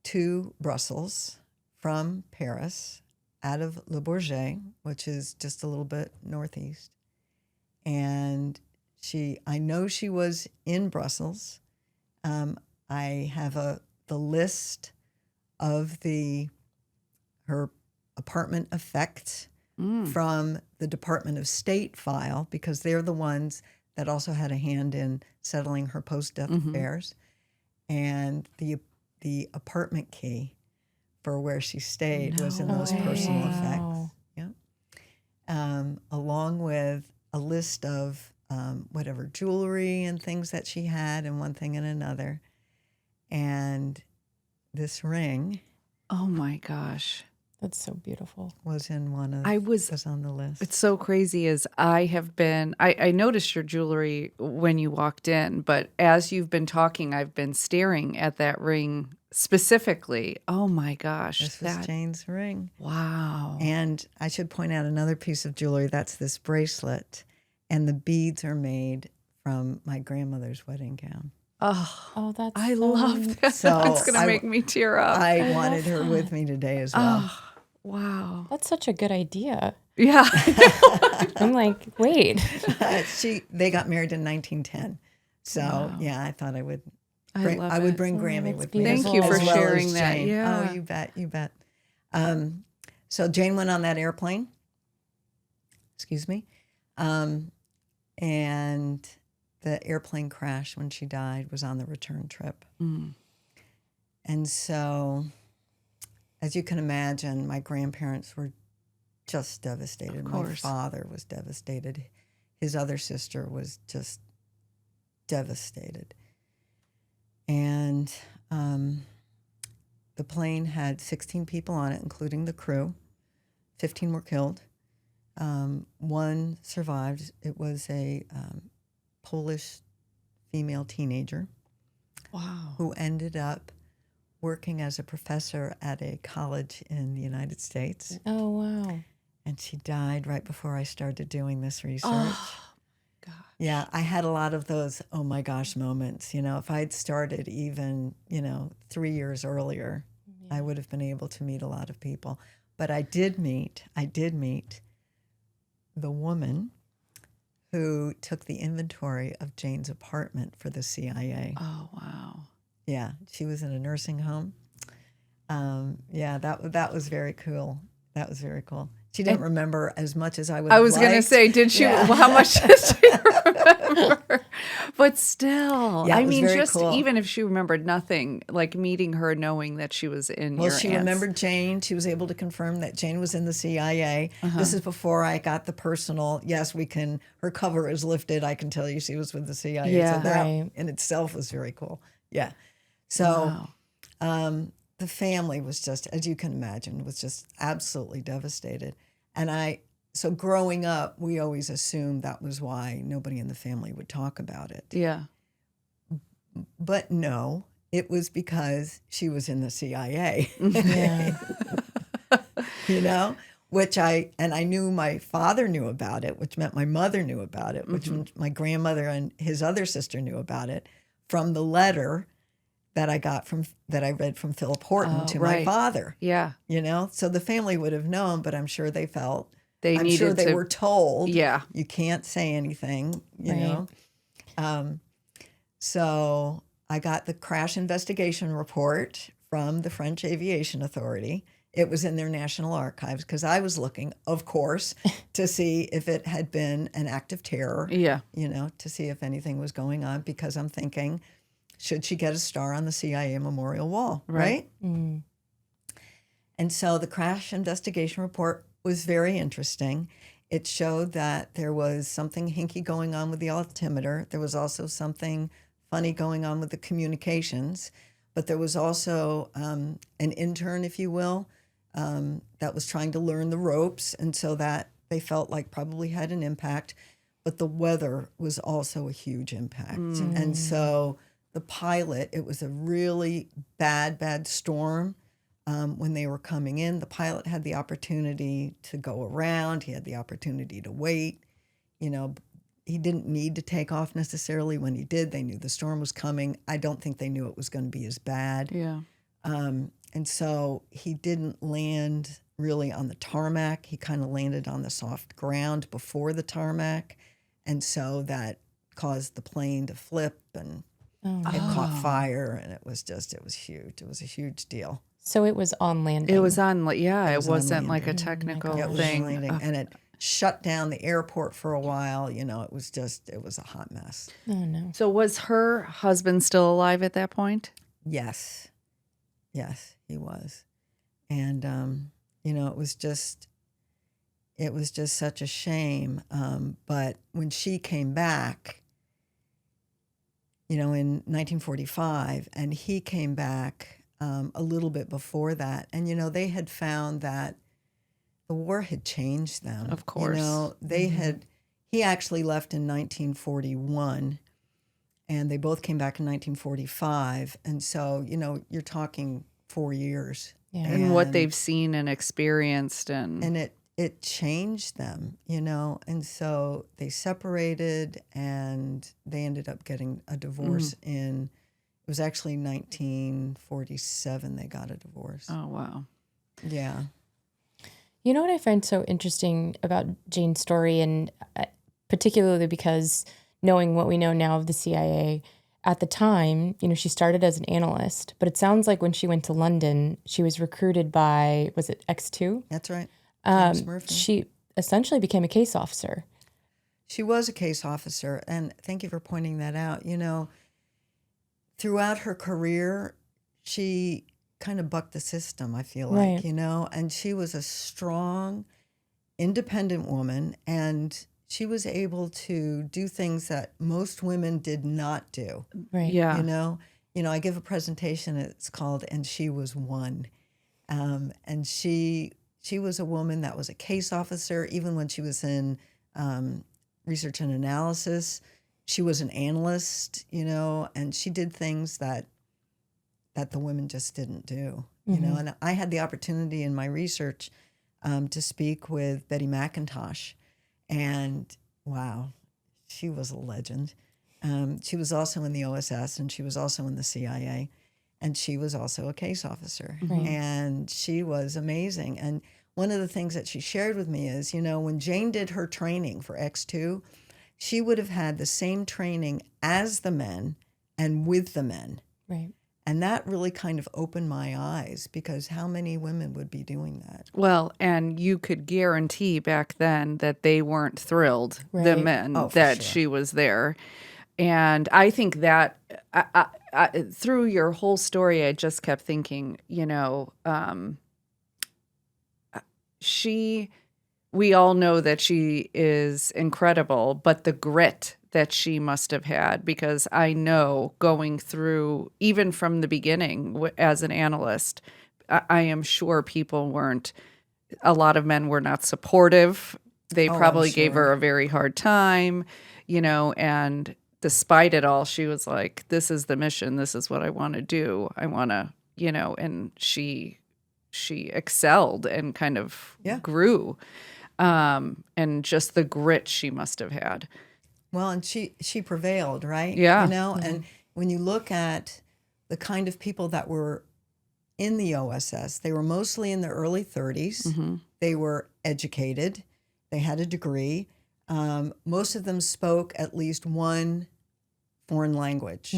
Speaker 4: to Brussels from Paris, out of Le Bourget, which is just a little bit northeast. And I know she was in Brussels. I have the list of her apartment effects from the Department of State file, because they're the ones that also had a hand in settling her post-death affairs. And the apartment key for where she stayed was in those personal effects. Yeah. Along with a list of whatever jewelry and things that she had, and one thing and another. And this ring.
Speaker 1: Oh my gosh.
Speaker 3: That's so beautiful.
Speaker 4: Was in one of was on the list.
Speaker 1: It's so crazy as I noticed your jewelry when you walked in, but as you've been talking, I've been staring at that ring specifically. Oh my gosh.
Speaker 4: This was Jane's ring.
Speaker 1: Wow.
Speaker 4: And I should point out another piece of jewelry. That's this bracelet. And the beads are made from my grandmother's wedding gown.
Speaker 3: Oh, that's
Speaker 1: I love that.
Speaker 4: So
Speaker 1: It's going to make me tear up.
Speaker 4: I wanted her with me today as well.
Speaker 1: Oh, wow.
Speaker 3: That's such a good idea.
Speaker 1: Yeah.
Speaker 3: I'm like, wait.
Speaker 4: They got married in 1910. So, yeah, I thought I would bring Grammy with me.
Speaker 1: Thank you for
Speaker 4: as well
Speaker 1: sharing
Speaker 4: as
Speaker 1: that.
Speaker 4: Jane.
Speaker 1: Yeah.
Speaker 4: Oh, you bet. So Jane went on that airplane. Excuse me. And the airplane crash when she died was on the return trip. And so, as you can imagine, my grandparents were just devastated. My father was devastated. His other sister was just devastated. And the plane had 16 people on it, including the crew. 15 were killed. One survived. It was a Polish female teenager.
Speaker 1: Wow.
Speaker 4: Who ended up working as a professor at a college in the United States.
Speaker 3: Oh, wow.
Speaker 4: And she died right before I started doing this research.
Speaker 1: Oh, God.
Speaker 4: Yeah, I had a lot of those oh my gosh moments. If I'd started even, 3 years earlier, I would have been able to meet a lot of people. But I did meet the woman who took the inventory of Jane's apartment for the CIA.
Speaker 1: Oh, wow.
Speaker 4: Yeah, she was in a nursing home. That was very cool. That was very cool. She didn't remember as much as I would have
Speaker 1: I was going to say, did she?
Speaker 4: Yeah.
Speaker 1: Well, how much did she remember? But still,
Speaker 4: Yeah,
Speaker 1: I
Speaker 4: it was
Speaker 1: mean,
Speaker 4: very
Speaker 1: just
Speaker 4: cool.
Speaker 1: even if she remembered nothing, like meeting her, knowing that she was in
Speaker 4: Well,
Speaker 1: your
Speaker 4: she
Speaker 1: aunt's.
Speaker 4: remembered Jane. She was able to confirm that Jane was in the CIA. This is before I got the personal, yes, her cover is lifted. I can tell you she was with the CIA.
Speaker 1: Yeah,
Speaker 4: so that
Speaker 3: right.
Speaker 4: in itself was very cool. Yeah. So
Speaker 1: Wow.
Speaker 4: the family was just, as you can imagine, was just absolutely devastated. And so growing up, we always assumed that was why nobody in the family would talk about it.
Speaker 1: Yeah.
Speaker 4: But no, it was because she was in the CIA.
Speaker 3: Yeah.
Speaker 4: Which I knew my father knew about it, which meant my mother knew about it, which meant my grandmother and his other sister knew about it from the letter that I read from Philip Horton to my father.
Speaker 1: Yeah.
Speaker 4: So the family would have known, but I'm sure they felt
Speaker 1: I'm
Speaker 4: sure they were told.
Speaker 1: Yeah.
Speaker 4: You can't say anything, you
Speaker 3: Right.
Speaker 4: know. So I got the crash investigation report from the French Aviation Authority. It was in their national archives because I was looking, of course, to see if it had been an act of terror.
Speaker 1: Yeah.
Speaker 4: To see if anything was going on, because I'm thinking, should she get a star on the CIA Memorial Wall, right?
Speaker 3: Mm.
Speaker 4: And so the crash investigation report was very interesting. It showed that there was something hinky going on with the altimeter. There was also something funny going on with the communications. But there was also an intern, if you will, that was trying to learn the ropes. And so that they felt like probably had an impact. But the weather was also a huge impact. And so the pilot, it was a really bad storm. When they were coming in, the pilot had the opportunity to go around. He had the opportunity to wait. You know, he didn't need to take off necessarily. When he did, they knew the storm was coming. I don't think they knew it was going to be as bad.
Speaker 1: Yeah.
Speaker 4: And so he didn't land really on the tarmac. He kind of landed on the soft ground before the tarmac. And so that caused the plane to flip, and it caught fire, and it was huge. It was a huge deal.
Speaker 3: So it was on landing.
Speaker 1: It was on, yeah, it
Speaker 4: on
Speaker 1: wasn't like a
Speaker 4: landing.
Speaker 1: technical
Speaker 4: Yeah, it was
Speaker 1: thing.
Speaker 4: landing, and it shut down the airport for a while. You know, it was a hot mess.
Speaker 3: Oh, no.
Speaker 1: So was her husband still alive at that point?
Speaker 4: Yes, he was. And, you know, it was just such a shame. But when she came back, you know, in 1945, and he came back a little bit before that. And, you know, they had found that the war had changed them.
Speaker 1: Of course.
Speaker 4: You know, he actually left in 1941, and they both came back in 1945. And so, you know, you're talking 4 years.
Speaker 3: Yeah.
Speaker 1: And what they've seen and experienced. And
Speaker 4: it changed them, you know. And so they separated, and they ended up getting a divorce it was actually 1947 they got a divorce.
Speaker 1: oh, wow.
Speaker 4: Yeah.
Speaker 3: You know what I find so interesting about Jane's story, and particularly because knowing what we know now of the CIA, at the time, you know, she started as an analyst, but it sounds like when she went to London, she was recruited by, was it X2?
Speaker 4: That's right. James Murphy.
Speaker 3: She essentially became a case officer.
Speaker 4: She was a case officer, and thank you for pointing that out. You know, throughout her career, she kind of bucked the system, I feel like,
Speaker 3: Right.
Speaker 4: you know, and she was a strong, independent woman, and she was able to do things that most women did not do.
Speaker 3: Right.
Speaker 1: Yeah.
Speaker 4: You know, I give a presentation, it's called "And She Was One." And she was a woman that was a case officer, even when she was in research and analysis. She was an analyst, you know, and she did things that the women just didn't do, you know. And I had the opportunity in my research to speak with Betty McIntosh, and wow, she was a legend. She was also in the OSS, and she was also in the CIA, and she was also a case officer, and she was amazing. And one of the things that she shared with me is, you know, when Jane did her training for X2, she would have had the same training as the men and with the men.
Speaker 3: Right.
Speaker 4: And that really kind of opened my eyes, because how many women would be doing that?
Speaker 1: Well, and you could guarantee back then that they weren't thrilled, the
Speaker 3: Right.
Speaker 1: men,
Speaker 4: Oh, for
Speaker 1: that
Speaker 4: sure.
Speaker 1: she was there. And I think that through your whole story, I just kept thinking, you know, we all know that she is incredible, but the grit that she must have had, because I know going through, even from the beginning as an analyst, I am sure a lot of men were not supportive. They
Speaker 4: Oh, I'm
Speaker 1: probably gave
Speaker 4: sure.
Speaker 1: her a very hard time, you know, and despite it all, she was like, this is the mission. This is what I want to do. I want to, you know, and she excelled and kind of
Speaker 4: Yeah.
Speaker 1: grew. And just the grit she must have had.
Speaker 4: Well, and she prevailed, right?
Speaker 1: Yeah.
Speaker 4: You know, and when you look at the kind of people that were in the OSS, they were mostly in their early 30s. They were educated. They had a degree. Most of them spoke at least one foreign language.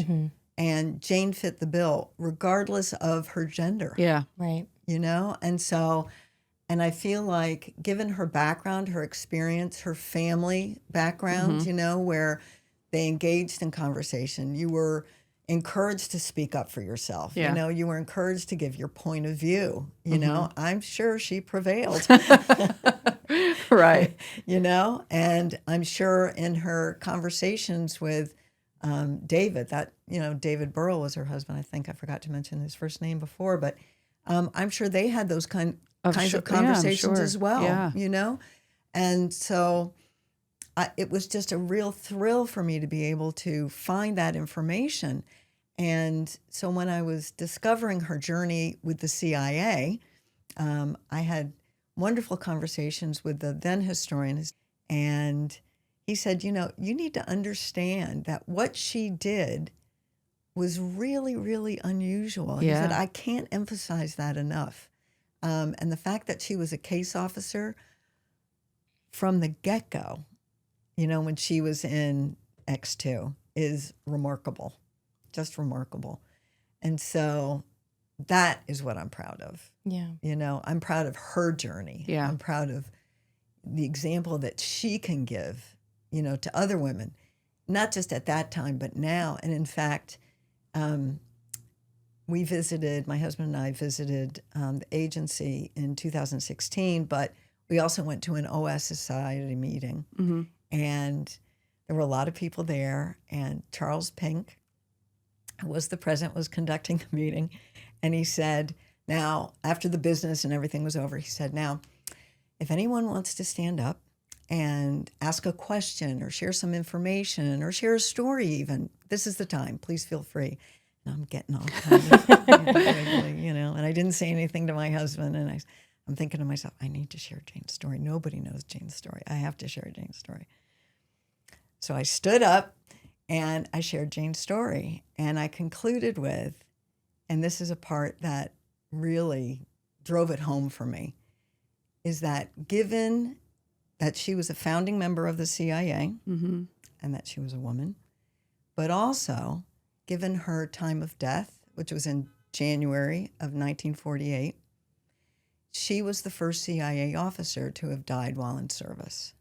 Speaker 4: And Jane fit the bill, regardless of her gender.
Speaker 1: Yeah.
Speaker 3: Right.
Speaker 4: You know? And I feel like, given her background, her experience, her family background, you know, where they engaged in conversation, you were encouraged to speak up for yourself.
Speaker 1: Yeah.
Speaker 4: You know, you were encouraged to give your point of view. You know, I'm sure she prevailed.
Speaker 1: Right.
Speaker 4: You know, and I'm sure in her conversations with David, that, you know, David Burrell was her husband. I think I forgot to mention his first name before, but I'm sure they had those kinds of conversations as well,
Speaker 1: Yeah.
Speaker 4: you know? And so it was just a real thrill for me to be able to find that information. And so when I was discovering her journey with the CIA, I had wonderful conversations with the then historian, and he said, you know, you need to understand that what she did was really, really unusual. He said, I can't emphasize that enough. And the fact that she was a case officer from the get-go, you know, when she was in X2 is remarkable, just remarkable. And so that is what I'm proud of.
Speaker 3: Yeah.
Speaker 4: You know, I'm proud of her journey.
Speaker 1: Yeah.
Speaker 4: I'm proud of the example that she can give, you know, to other women, not just at that time, but now. And in fact, we visited, my husband and I visited the agency in 2016, but we also went to an OSS society meeting.
Speaker 1: Mm-hmm.
Speaker 4: And there were a lot of people there. And Charles Pink, who was the president, was conducting the meeting. And he said, now, after the business and everything was over, he said, now, if anyone wants to stand up and ask a question or share some information or share a story even, this is the time. Please feel free. And I'm getting all kind of wiggly, you know, and I didn't say anything to my husband. And I'm thinking to myself, I need to share Jane's story. Nobody knows Jane's story. I have to share Jane's story. So I stood up and I shared Jane's story. And I concluded with, and this is a part that really drove it home for me, is that given that she was a founding member of the CIA
Speaker 1: Mm-hmm.
Speaker 4: and that she was a woman, but also given her time of death, which was in January of 1948, she was the first CIA officer to have died while in service.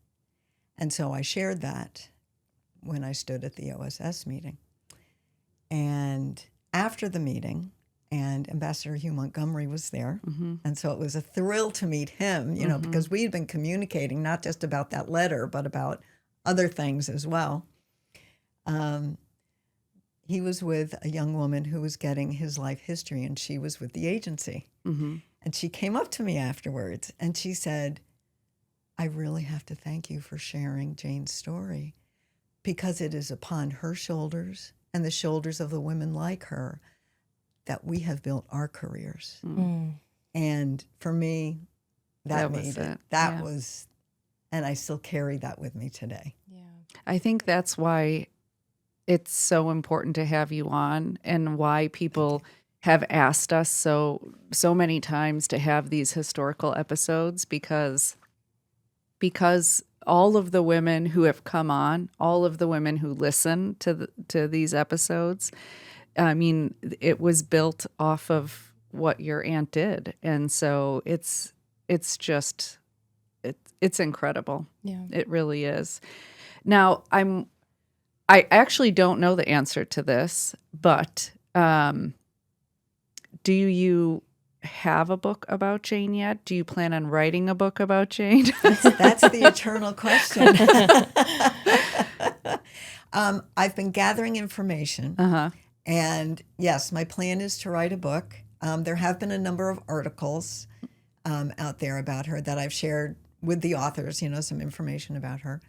Speaker 4: And so I shared that when I stood at the OSS meeting. And after the meeting, and Ambassador Hugh Montgomery was there.
Speaker 1: Mm-hmm.
Speaker 4: And so it was a thrill to meet him, you know, because we had been communicating not just about that letter, but about other things as well. He was with a young woman who was getting his life history, and she was with the agency.
Speaker 1: Mm-hmm.
Speaker 4: And she came up to me afterwards, and she said, I really have to thank you for sharing Jane's story, because it is upon her shoulders and the shoulders of the women like her that we have built our careers.
Speaker 3: Mm.
Speaker 4: And for me, that
Speaker 1: was
Speaker 4: made it.
Speaker 1: it.
Speaker 4: That
Speaker 1: Yeah.
Speaker 4: was, and I still carry that with me today.
Speaker 3: Yeah.
Speaker 1: I think that's why it's so important to have you on, and why people have asked us so many times to have these historical episodes, because all of the women who have come on, all of the women who listen to these episodes, I mean, it was built off of what your aunt did, and so it's incredible.
Speaker 3: Yeah.
Speaker 1: It really is. Now, I actually don't know the answer to this, but do you have a book about Jane yet? Do you plan on writing a book about Jane?
Speaker 4: That's the eternal question. I've been gathering information.
Speaker 1: Uh-huh.
Speaker 4: And yes, my plan is to write a book. There have been a number of articles out there about her that I've shared with the authors, you know, some information about her.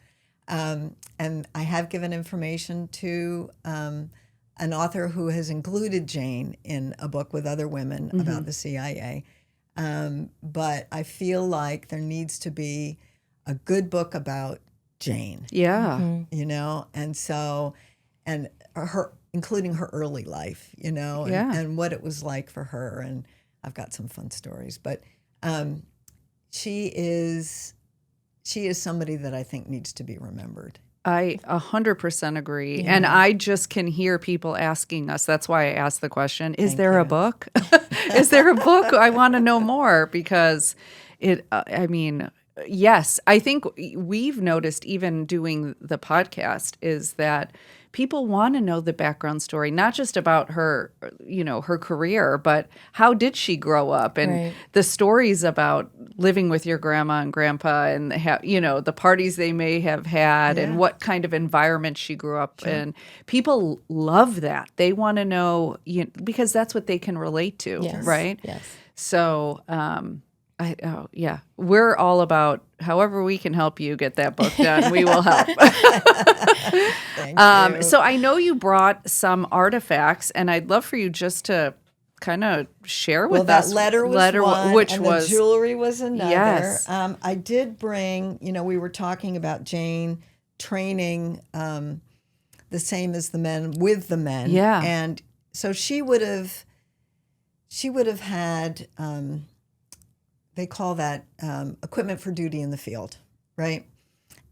Speaker 4: And I have given information to an author who has included Jane in a book with other women about the CIA. But I feel like there needs to be a good book about Jane.
Speaker 1: Yeah.
Speaker 4: You know, and so, and her, including her early life, you know, and what it was like for her. And I've got some fun stories, but she is somebody that I think needs to be remembered.
Speaker 1: I 100% agree. And I just can hear people asking us. That's why I asked the question, is there a book? Is there a book? I want to know more, because I mean, yes, I think we've noticed even doing the podcast is that people want to know the background story, not just about her, her career, but how did she grow up and
Speaker 3: Right.
Speaker 1: the stories about living with your grandma and grandpa and, the parties they may have had and what kind of environment she grew up in. People love that. They want to know, because that's what they can relate to,
Speaker 3: Yes.
Speaker 1: right?
Speaker 3: Yes.
Speaker 1: So, we're all about however we can help you get that book done. We will help.
Speaker 4: Thank you.
Speaker 1: So I know you brought some artifacts, and I'd love for you just to kind of share with
Speaker 4: Well,
Speaker 1: us.
Speaker 4: that letter was one,
Speaker 1: which
Speaker 4: and
Speaker 1: was
Speaker 4: the jewelry was another.
Speaker 1: Yes.
Speaker 4: I did bring, we were talking about Jane training the same as the men with the men.
Speaker 1: Yeah.
Speaker 4: And so she would have had, they call that equipment for duty in the field, right?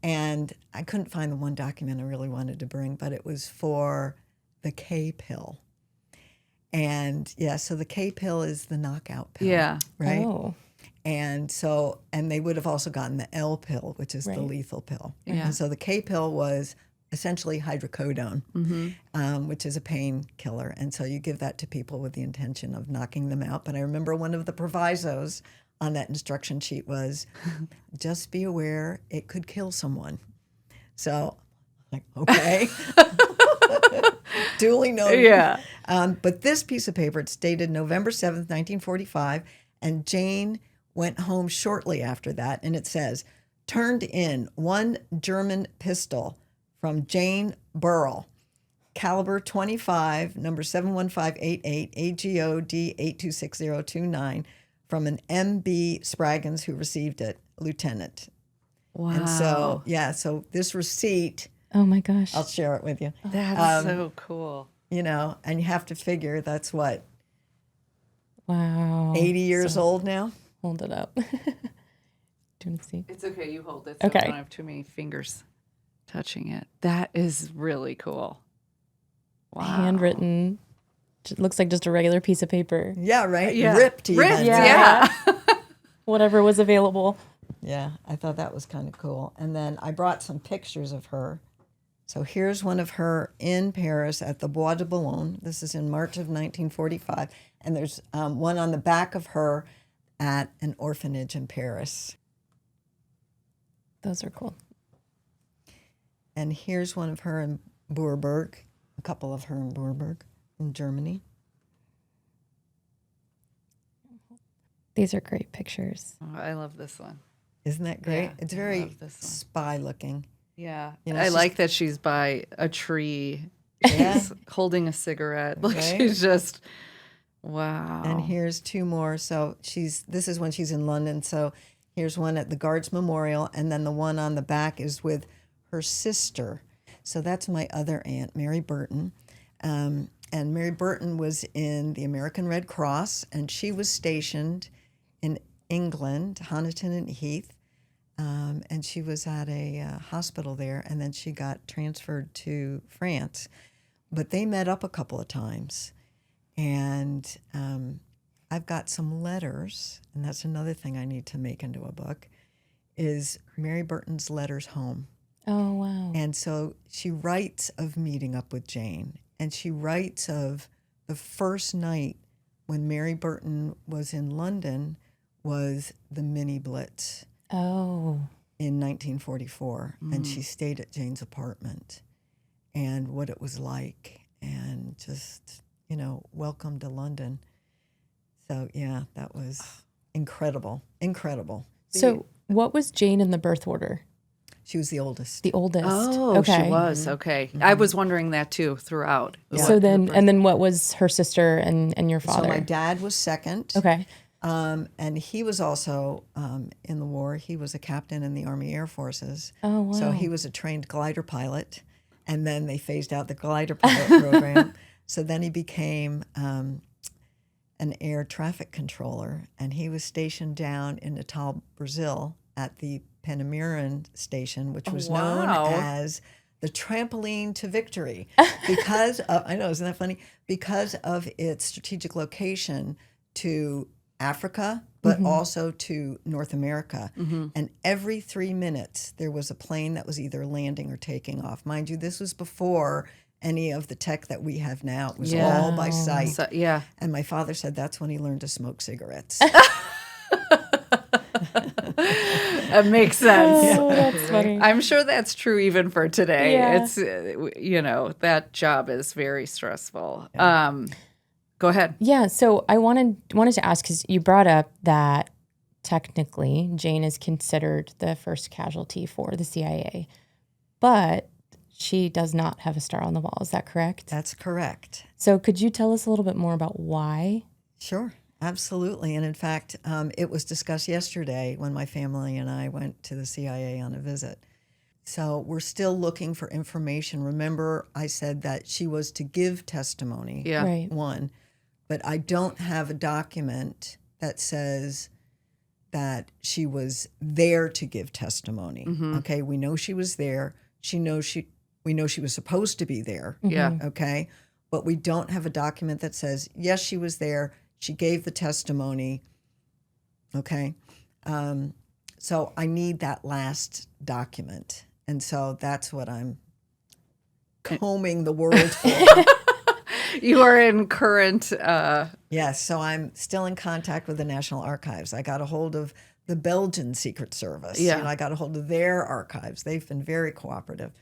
Speaker 4: And I couldn't find the one document I really wanted to bring, but it was for the K pill. And so the K pill is the knockout pill.
Speaker 1: Yeah.
Speaker 4: Right.
Speaker 3: Oh.
Speaker 4: And they would have also gotten the L pill, which is the lethal pill.
Speaker 1: Yeah.
Speaker 4: And so the K pill was essentially hydrocodone, which is a painkiller. And so you give that to people with the intention of knocking them out. But I remember one of the provisos on that instruction sheet was, just be aware it could kill someone. So, like, okay. Duly noted.
Speaker 1: Yeah.
Speaker 4: But this piece of paper, it's dated November 7th, 1945, and Jane went home shortly after that, and it says, turned in one German pistol from Jane Burrell, caliber 25, number 71588, AGOD 826029, from an M.B. Spraggins who received it, lieutenant.
Speaker 1: Wow.
Speaker 4: And so, so this receipt,
Speaker 3: Oh my gosh.
Speaker 4: I'll share it with you.
Speaker 1: That's so cool.
Speaker 4: And you have to figure that's what,
Speaker 3: Wow.
Speaker 4: 80 years old now?
Speaker 3: Hold it up. Do you want to see?
Speaker 1: It's okay. You hold it so
Speaker 3: Okay.
Speaker 1: I don't have too many fingers touching it. That is really cool. Wow.
Speaker 3: Handwritten. It looks like just a regular piece of paper.
Speaker 4: Yeah, right?
Speaker 1: Yeah.
Speaker 4: Ripped even.
Speaker 1: Ripped,
Speaker 4: right?
Speaker 1: yeah.
Speaker 3: Whatever was available.
Speaker 4: Yeah, I thought that was kind of cool. And then I brought some pictures of her. So here's one of her in Paris at the Bois de Boulogne. This is in March of 1945. And there's one on the back of her at an orphanage in Paris.
Speaker 3: Those are cool.
Speaker 4: And here's one of her in Bourbourg, a couple of her in Bourbourg in Germany.
Speaker 3: These are great pictures.
Speaker 1: Oh, I love this one.
Speaker 4: Isn't that great?
Speaker 1: Yeah,
Speaker 4: It's
Speaker 1: I
Speaker 4: very
Speaker 1: love this one.
Speaker 4: spy looking.
Speaker 1: Yeah.
Speaker 4: You know,
Speaker 1: I
Speaker 4: she's-
Speaker 1: like that she's by a tree.
Speaker 4: Yeah.
Speaker 1: She's holding a cigarette. Like
Speaker 4: Right.
Speaker 1: she's just, wow.
Speaker 4: And here's two more. So this is when she's in London. So here's one at the Guards Memorial, and then the one on the back is with her sister. So that's my other aunt, Mary Burton. And Mary Burton was in the American Red Cross, and she was stationed in England, Honiton and Heath. And she was at a hospital there, and then she got transferred to France. But they met up a couple of times. And I've got some letters, and that's another thing I need to make into a book, is Mary Burton's letters home.
Speaker 3: Oh, wow.
Speaker 4: And so she writes of meeting up with Jane, and she writes of the first night when Mary Burton was in London was the mini blitz
Speaker 3: Oh.
Speaker 4: in 1944, and she stayed at Jane's apartment, and what it was like, and just, welcome to London. So, yeah, that was incredible.
Speaker 3: So, what was Jane in the birth order?
Speaker 4: She was the oldest.
Speaker 3: The oldest.
Speaker 1: Oh,
Speaker 3: okay.
Speaker 1: she was. Okay. I was wondering that too throughout.
Speaker 4: Yeah.
Speaker 3: So then what was her sister and your father?
Speaker 4: So my dad was second.
Speaker 3: Okay.
Speaker 4: And he was also in the war. He was a captain in the Army Air Forces.
Speaker 3: Oh, wow.
Speaker 4: So he was a trained glider pilot. And then they phased out the glider pilot program. So then he became an air traffic controller. And he was stationed down in Natal, Brazil at the Panamerican station, which was known as the trampoline to victory because of, I know, isn't that funny? Because of its strategic location to Africa, but also to North America. And every 3 minutes, there was a plane that was either landing or taking off. Mind you, this was before any of the tech that we have now. It was all by sight.
Speaker 1: So, yeah.
Speaker 4: And my father said that's when he learned to smoke cigarettes.
Speaker 1: That makes sense.
Speaker 3: Oh, that's funny.
Speaker 1: I'm sure that's true even for today.
Speaker 3: Yeah.
Speaker 1: It's, that job is very stressful. Go ahead.
Speaker 3: Yeah, so I wanted to ask, because you brought up that technically Jane is considered the first casualty for the CIA, but she does not have a star on the wall. Is that correct?
Speaker 4: That's correct.
Speaker 3: So could you tell us a little bit more about why?
Speaker 4: Sure, absolutely. And in fact, it was discussed yesterday when my family and I went to the CIA on a visit. So we're still looking for information. Remember, I said that she was to give testimony,
Speaker 1: Yeah.
Speaker 3: Right.
Speaker 4: one, but I don't have a document that says that she was there to give testimony. Okay, we know she was there. We know she was supposed to be there.
Speaker 1: Yeah.
Speaker 4: Okay, but we don't have a document that says, yes, she was there. She gave the testimony. Okay, so I need that last document. And so that's what I'm combing the world for.
Speaker 1: You are in current.
Speaker 4: Yes, so I'm still in contact with the National Archives. I got a hold of the Belgian Secret Service.
Speaker 1: Yeah.
Speaker 4: I got a hold of their archives. They've been very cooperative.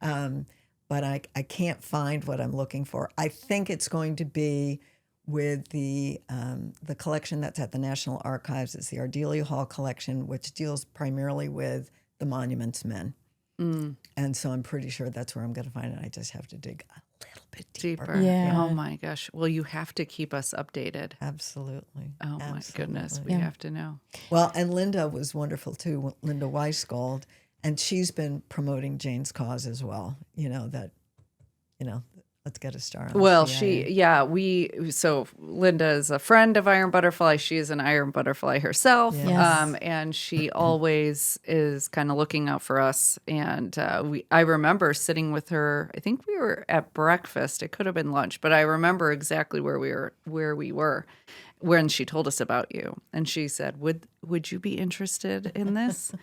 Speaker 4: But I can't find what I'm looking for. I think it's going to be with the collection that's at the National Archives. It's the Ardelia Hall collection, which deals primarily with the monuments men. And so I'm pretty sure that's where I'm going to find it. I just have to dig a little bit deeper.
Speaker 3: Yeah.
Speaker 1: Oh my gosh. Well, you have to keep us updated.
Speaker 4: Absolutely.
Speaker 1: Oh my goodness. We
Speaker 3: Yeah.
Speaker 1: have to know.
Speaker 4: Well, and Linda was wonderful too, Linda Weisgold, and she's been promoting Jane's cause as well. Let's get a star on the
Speaker 1: Well,
Speaker 4: CIA.
Speaker 1: so Linda is a friend of Iron Butterfly. She is an Iron Butterfly herself.
Speaker 3: Yes.
Speaker 1: And she always is kind of looking out for us. And I remember sitting with her, I think we were at breakfast. It could have been lunch, but I remember exactly where we were when she told us about you. And she said, would you be interested in this?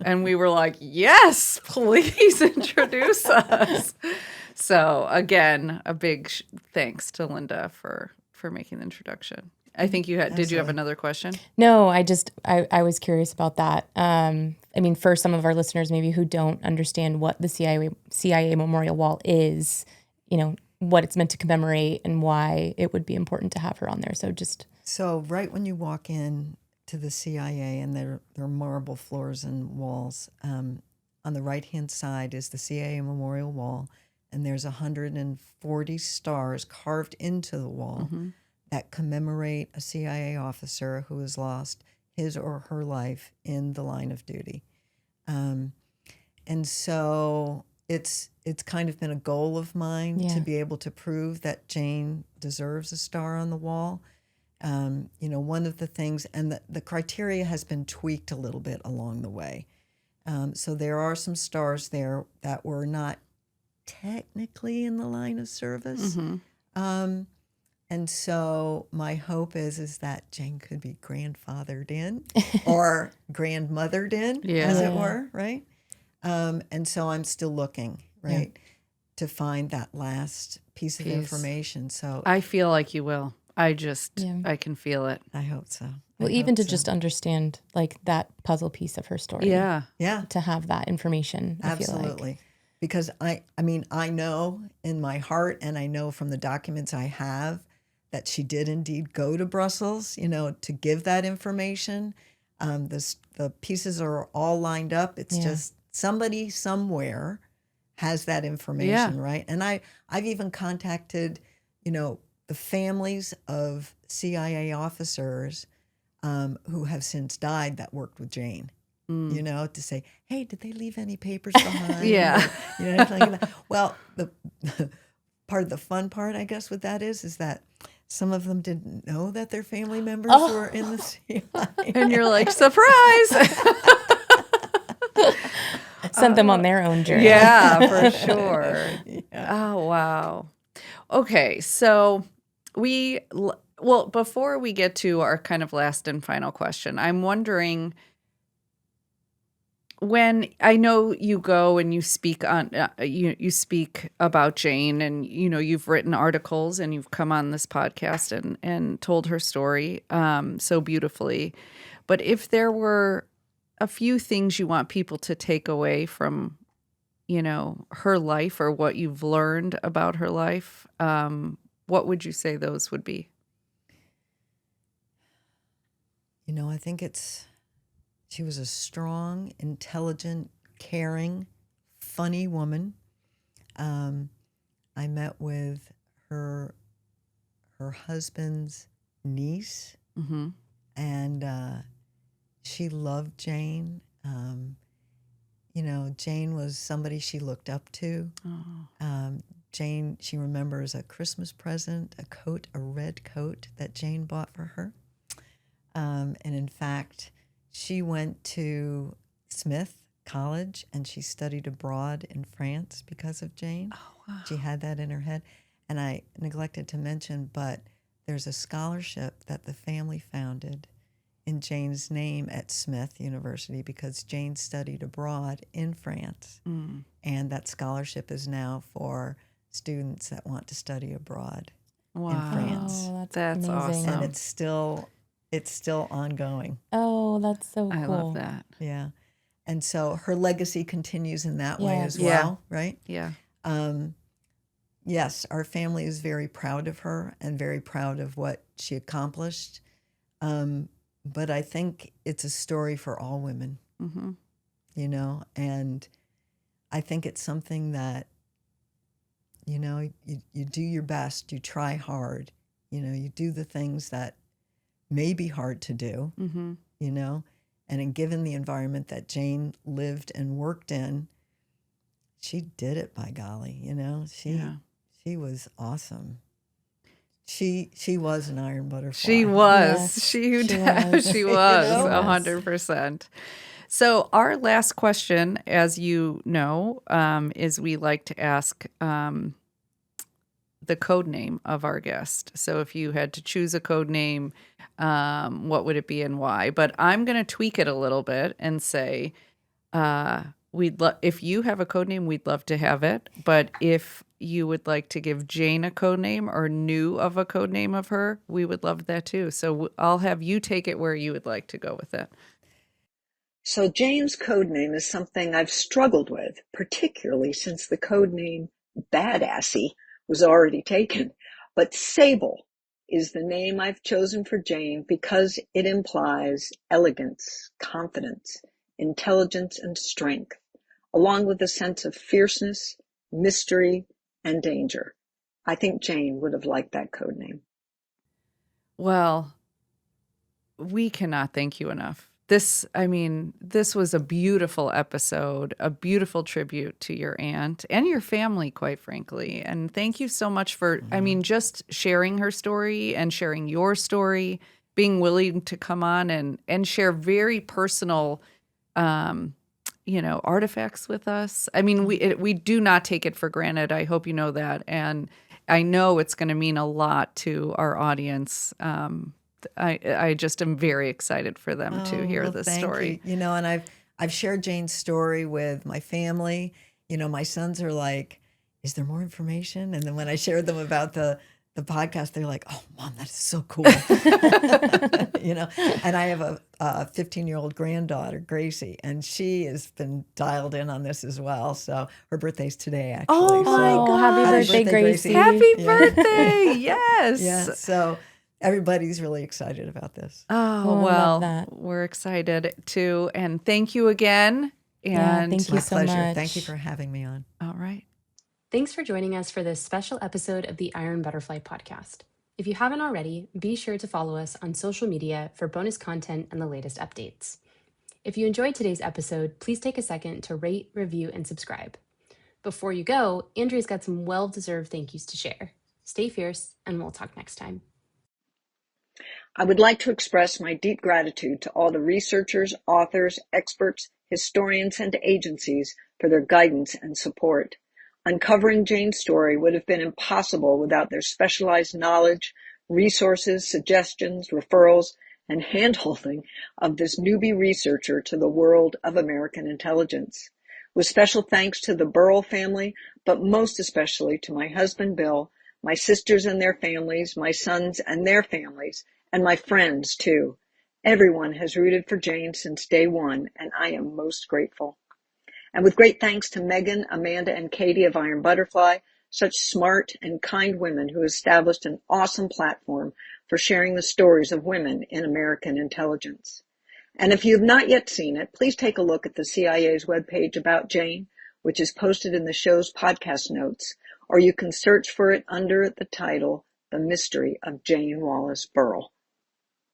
Speaker 1: And we were like, yes, please introduce us. So again, a big thanks to Linda for making the introduction. I think you had. Did you have another question?
Speaker 3: No, I was curious about that. I mean, for some of our listeners maybe who don't understand what the CIA Memorial Wall is, what it's meant to commemorate and why it would be important to have her on there. So
Speaker 4: right when you walk in to the CIA and there are marble floors and walls, on the right-hand side is the CIA Memorial Wall, and there's 140 stars carved into the wall that commemorate a CIA officer who has lost his or her life in the line of duty. And so it's kind of been a goal of mine to be able to prove that Jane deserves a star on the wall. One of the things, and the criteria has been tweaked a little bit along the way. So there are some stars there that were not technically in the line of service. And so my hope is that Jane could be grandfathered in or grandmothered in, as it were, right? And so I'm still looking, right, to find that last piece of information. So
Speaker 1: I feel like you will. I can feel it.
Speaker 4: I hope so.
Speaker 3: Well, even to just understand like that puzzle piece of her story.
Speaker 1: Yeah.
Speaker 3: To have that information.
Speaker 4: Absolutely.
Speaker 3: I feel like.
Speaker 4: Because I know in my heart, and I know from the documents I have, that she did indeed go to Brussels, to give that information. The pieces are all lined up. It's just somebody somewhere has that information, right? And I've even contacted, the families of CIA officers who have since died that worked with Jane. To say, hey, did they leave any papers behind?
Speaker 1: Yeah.
Speaker 4: Or, anything like that. Well, the part of the fun part, I guess, with that is that some of them didn't know that their family members were in the CIA.
Speaker 1: And you're like, surprise!
Speaker 3: Sent them on their own journey.
Speaker 1: Yeah, for sure. Oh, wow. Okay, so well, before we get to our kind of last and final question, I'm wondering, when I know you go and you speak on you speak about Jane, and you've written articles and you've come on this podcast and told her story so beautifully, but if there were a few things you want people to take away from her life, or what you've learned about her life, what would you say those would be?
Speaker 4: I think she was a strong, intelligent, caring, funny woman. I met with her husband's niece,
Speaker 1: Mm-hmm.
Speaker 4: and she loved Jane. Jane was somebody she looked up to.
Speaker 1: Oh.
Speaker 4: Jane, she remembers a Christmas present, a red coat that Jane bought for her. And in fact, she went to Smith College and she studied abroad in France because of Jane.
Speaker 1: Oh, wow.
Speaker 4: She had that in her head. And I neglected to mention, but there's a scholarship that the family founded in Jane's name at Smith University because Jane studied abroad in France.
Speaker 1: Mm.
Speaker 4: And that scholarship is now for students that want to study abroad
Speaker 1: Wow.
Speaker 4: in France.
Speaker 3: Oh,
Speaker 1: That's
Speaker 3: amazing.
Speaker 1: awesome.
Speaker 4: And it's still ongoing.
Speaker 3: Oh, that's so cool.
Speaker 1: I love that.
Speaker 4: Yeah. And so her legacy continues in that way as
Speaker 3: Yes.
Speaker 4: well, right?
Speaker 1: Yeah.
Speaker 4: Yes, our family is very proud of her and very proud of what she accomplished. But I think it's a story for all women,
Speaker 1: Mm-hmm.
Speaker 4: and I think it's something that, you do your best, you try hard, you do the things that may be hard to do,
Speaker 1: Mm-hmm.
Speaker 4: And given the environment that Jane lived and worked in, she did it, by golly, She was awesome. She was an iron butterfly.
Speaker 1: She was.
Speaker 3: Yes,
Speaker 1: she
Speaker 3: she was.
Speaker 1: she was
Speaker 4: You know?
Speaker 1: 100%. So our last question, as you know, is we like to ask the code name of our guest. So if you had to choose a code name, what would it be and why? But I'm going to tweak it a little bit and say, if you have a code name, we'd love to have it. But if you would like to give Jane a code name or knew of a code name of her, we would love that too. So I'll have you take it where you would like to go with it.
Speaker 5: So Jane's code name is something I've struggled with, particularly since the code name Badassy was already taken. But Sable is the name I've chosen for Jane because it implies elegance, confidence, intelligence, and strength, along with a sense of fierceness, mystery, and danger. I think Jane would have liked that code name.
Speaker 1: Well, we cannot thank you enough. This was a beautiful episode, a beautiful tribute to your aunt and your family, quite frankly. And thank you so much for, just sharing her story and sharing your story, being willing to come on and share very personal, artifacts with us. We do not take it for granted. I hope you know that. And I know it's going to mean a lot to our audience. I just am very excited for them to hear this story.
Speaker 4: You. And I've shared Jane's story with my family. My sons are like, "Is there more information?" And then when I shared them about the podcast, they're like, "Oh, Mom, that is so cool." And I have a 15-year-old granddaughter, Gracie, and she has been dialed in on this as well. So her birthday's today, actually.
Speaker 1: Oh, my
Speaker 3: Oh,
Speaker 1: God.
Speaker 3: happy birthday, Gracie.
Speaker 1: Happy
Speaker 4: Yeah.
Speaker 1: birthday. Yes.
Speaker 4: Yeah. So everybody's really excited about this.
Speaker 1: Oh,
Speaker 3: I love
Speaker 1: well,
Speaker 3: that.
Speaker 1: we're excited too. And thank you again.
Speaker 3: Yeah,
Speaker 1: And
Speaker 3: thank you
Speaker 4: My
Speaker 3: so
Speaker 4: pleasure.
Speaker 3: much.
Speaker 4: Thank you for having me on.
Speaker 1: all right.
Speaker 3: Thanks for joining us for this special episode of the Iron Butterfly podcast. If you haven't already, be sure to follow us on social media for bonus content and the latest updates. If you enjoyed today's episode, please take a second to rate, review, and subscribe. Before you go, Andrea's got some well-deserved thank yous to share. Stay fierce, and we'll talk next time.
Speaker 5: I would like to express my deep gratitude to all the researchers, authors, experts, historians, and agencies for their guidance and support. Uncovering Jane's story would have been impossible without their specialized knowledge, resources, suggestions, referrals, and handholding of this newbie researcher to the world of American intelligence. With special thanks to the Burrell family, but most especially to my husband, Bill, my sisters and their families, my sons and their families, and my friends, too. Everyone has rooted for Jane since day one, and I am most grateful. And with great thanks to Megan, Amanda, and Katie of Iron Butterfly, such smart and kind women who established an awesome platform for sharing the stories of women in American intelligence. And if you have not yet seen it, please take a look at the CIA's webpage about Jane, which is posted in the show's podcast notes, or you can search for it under the title, The Mystery of Jane Wallis Burrell.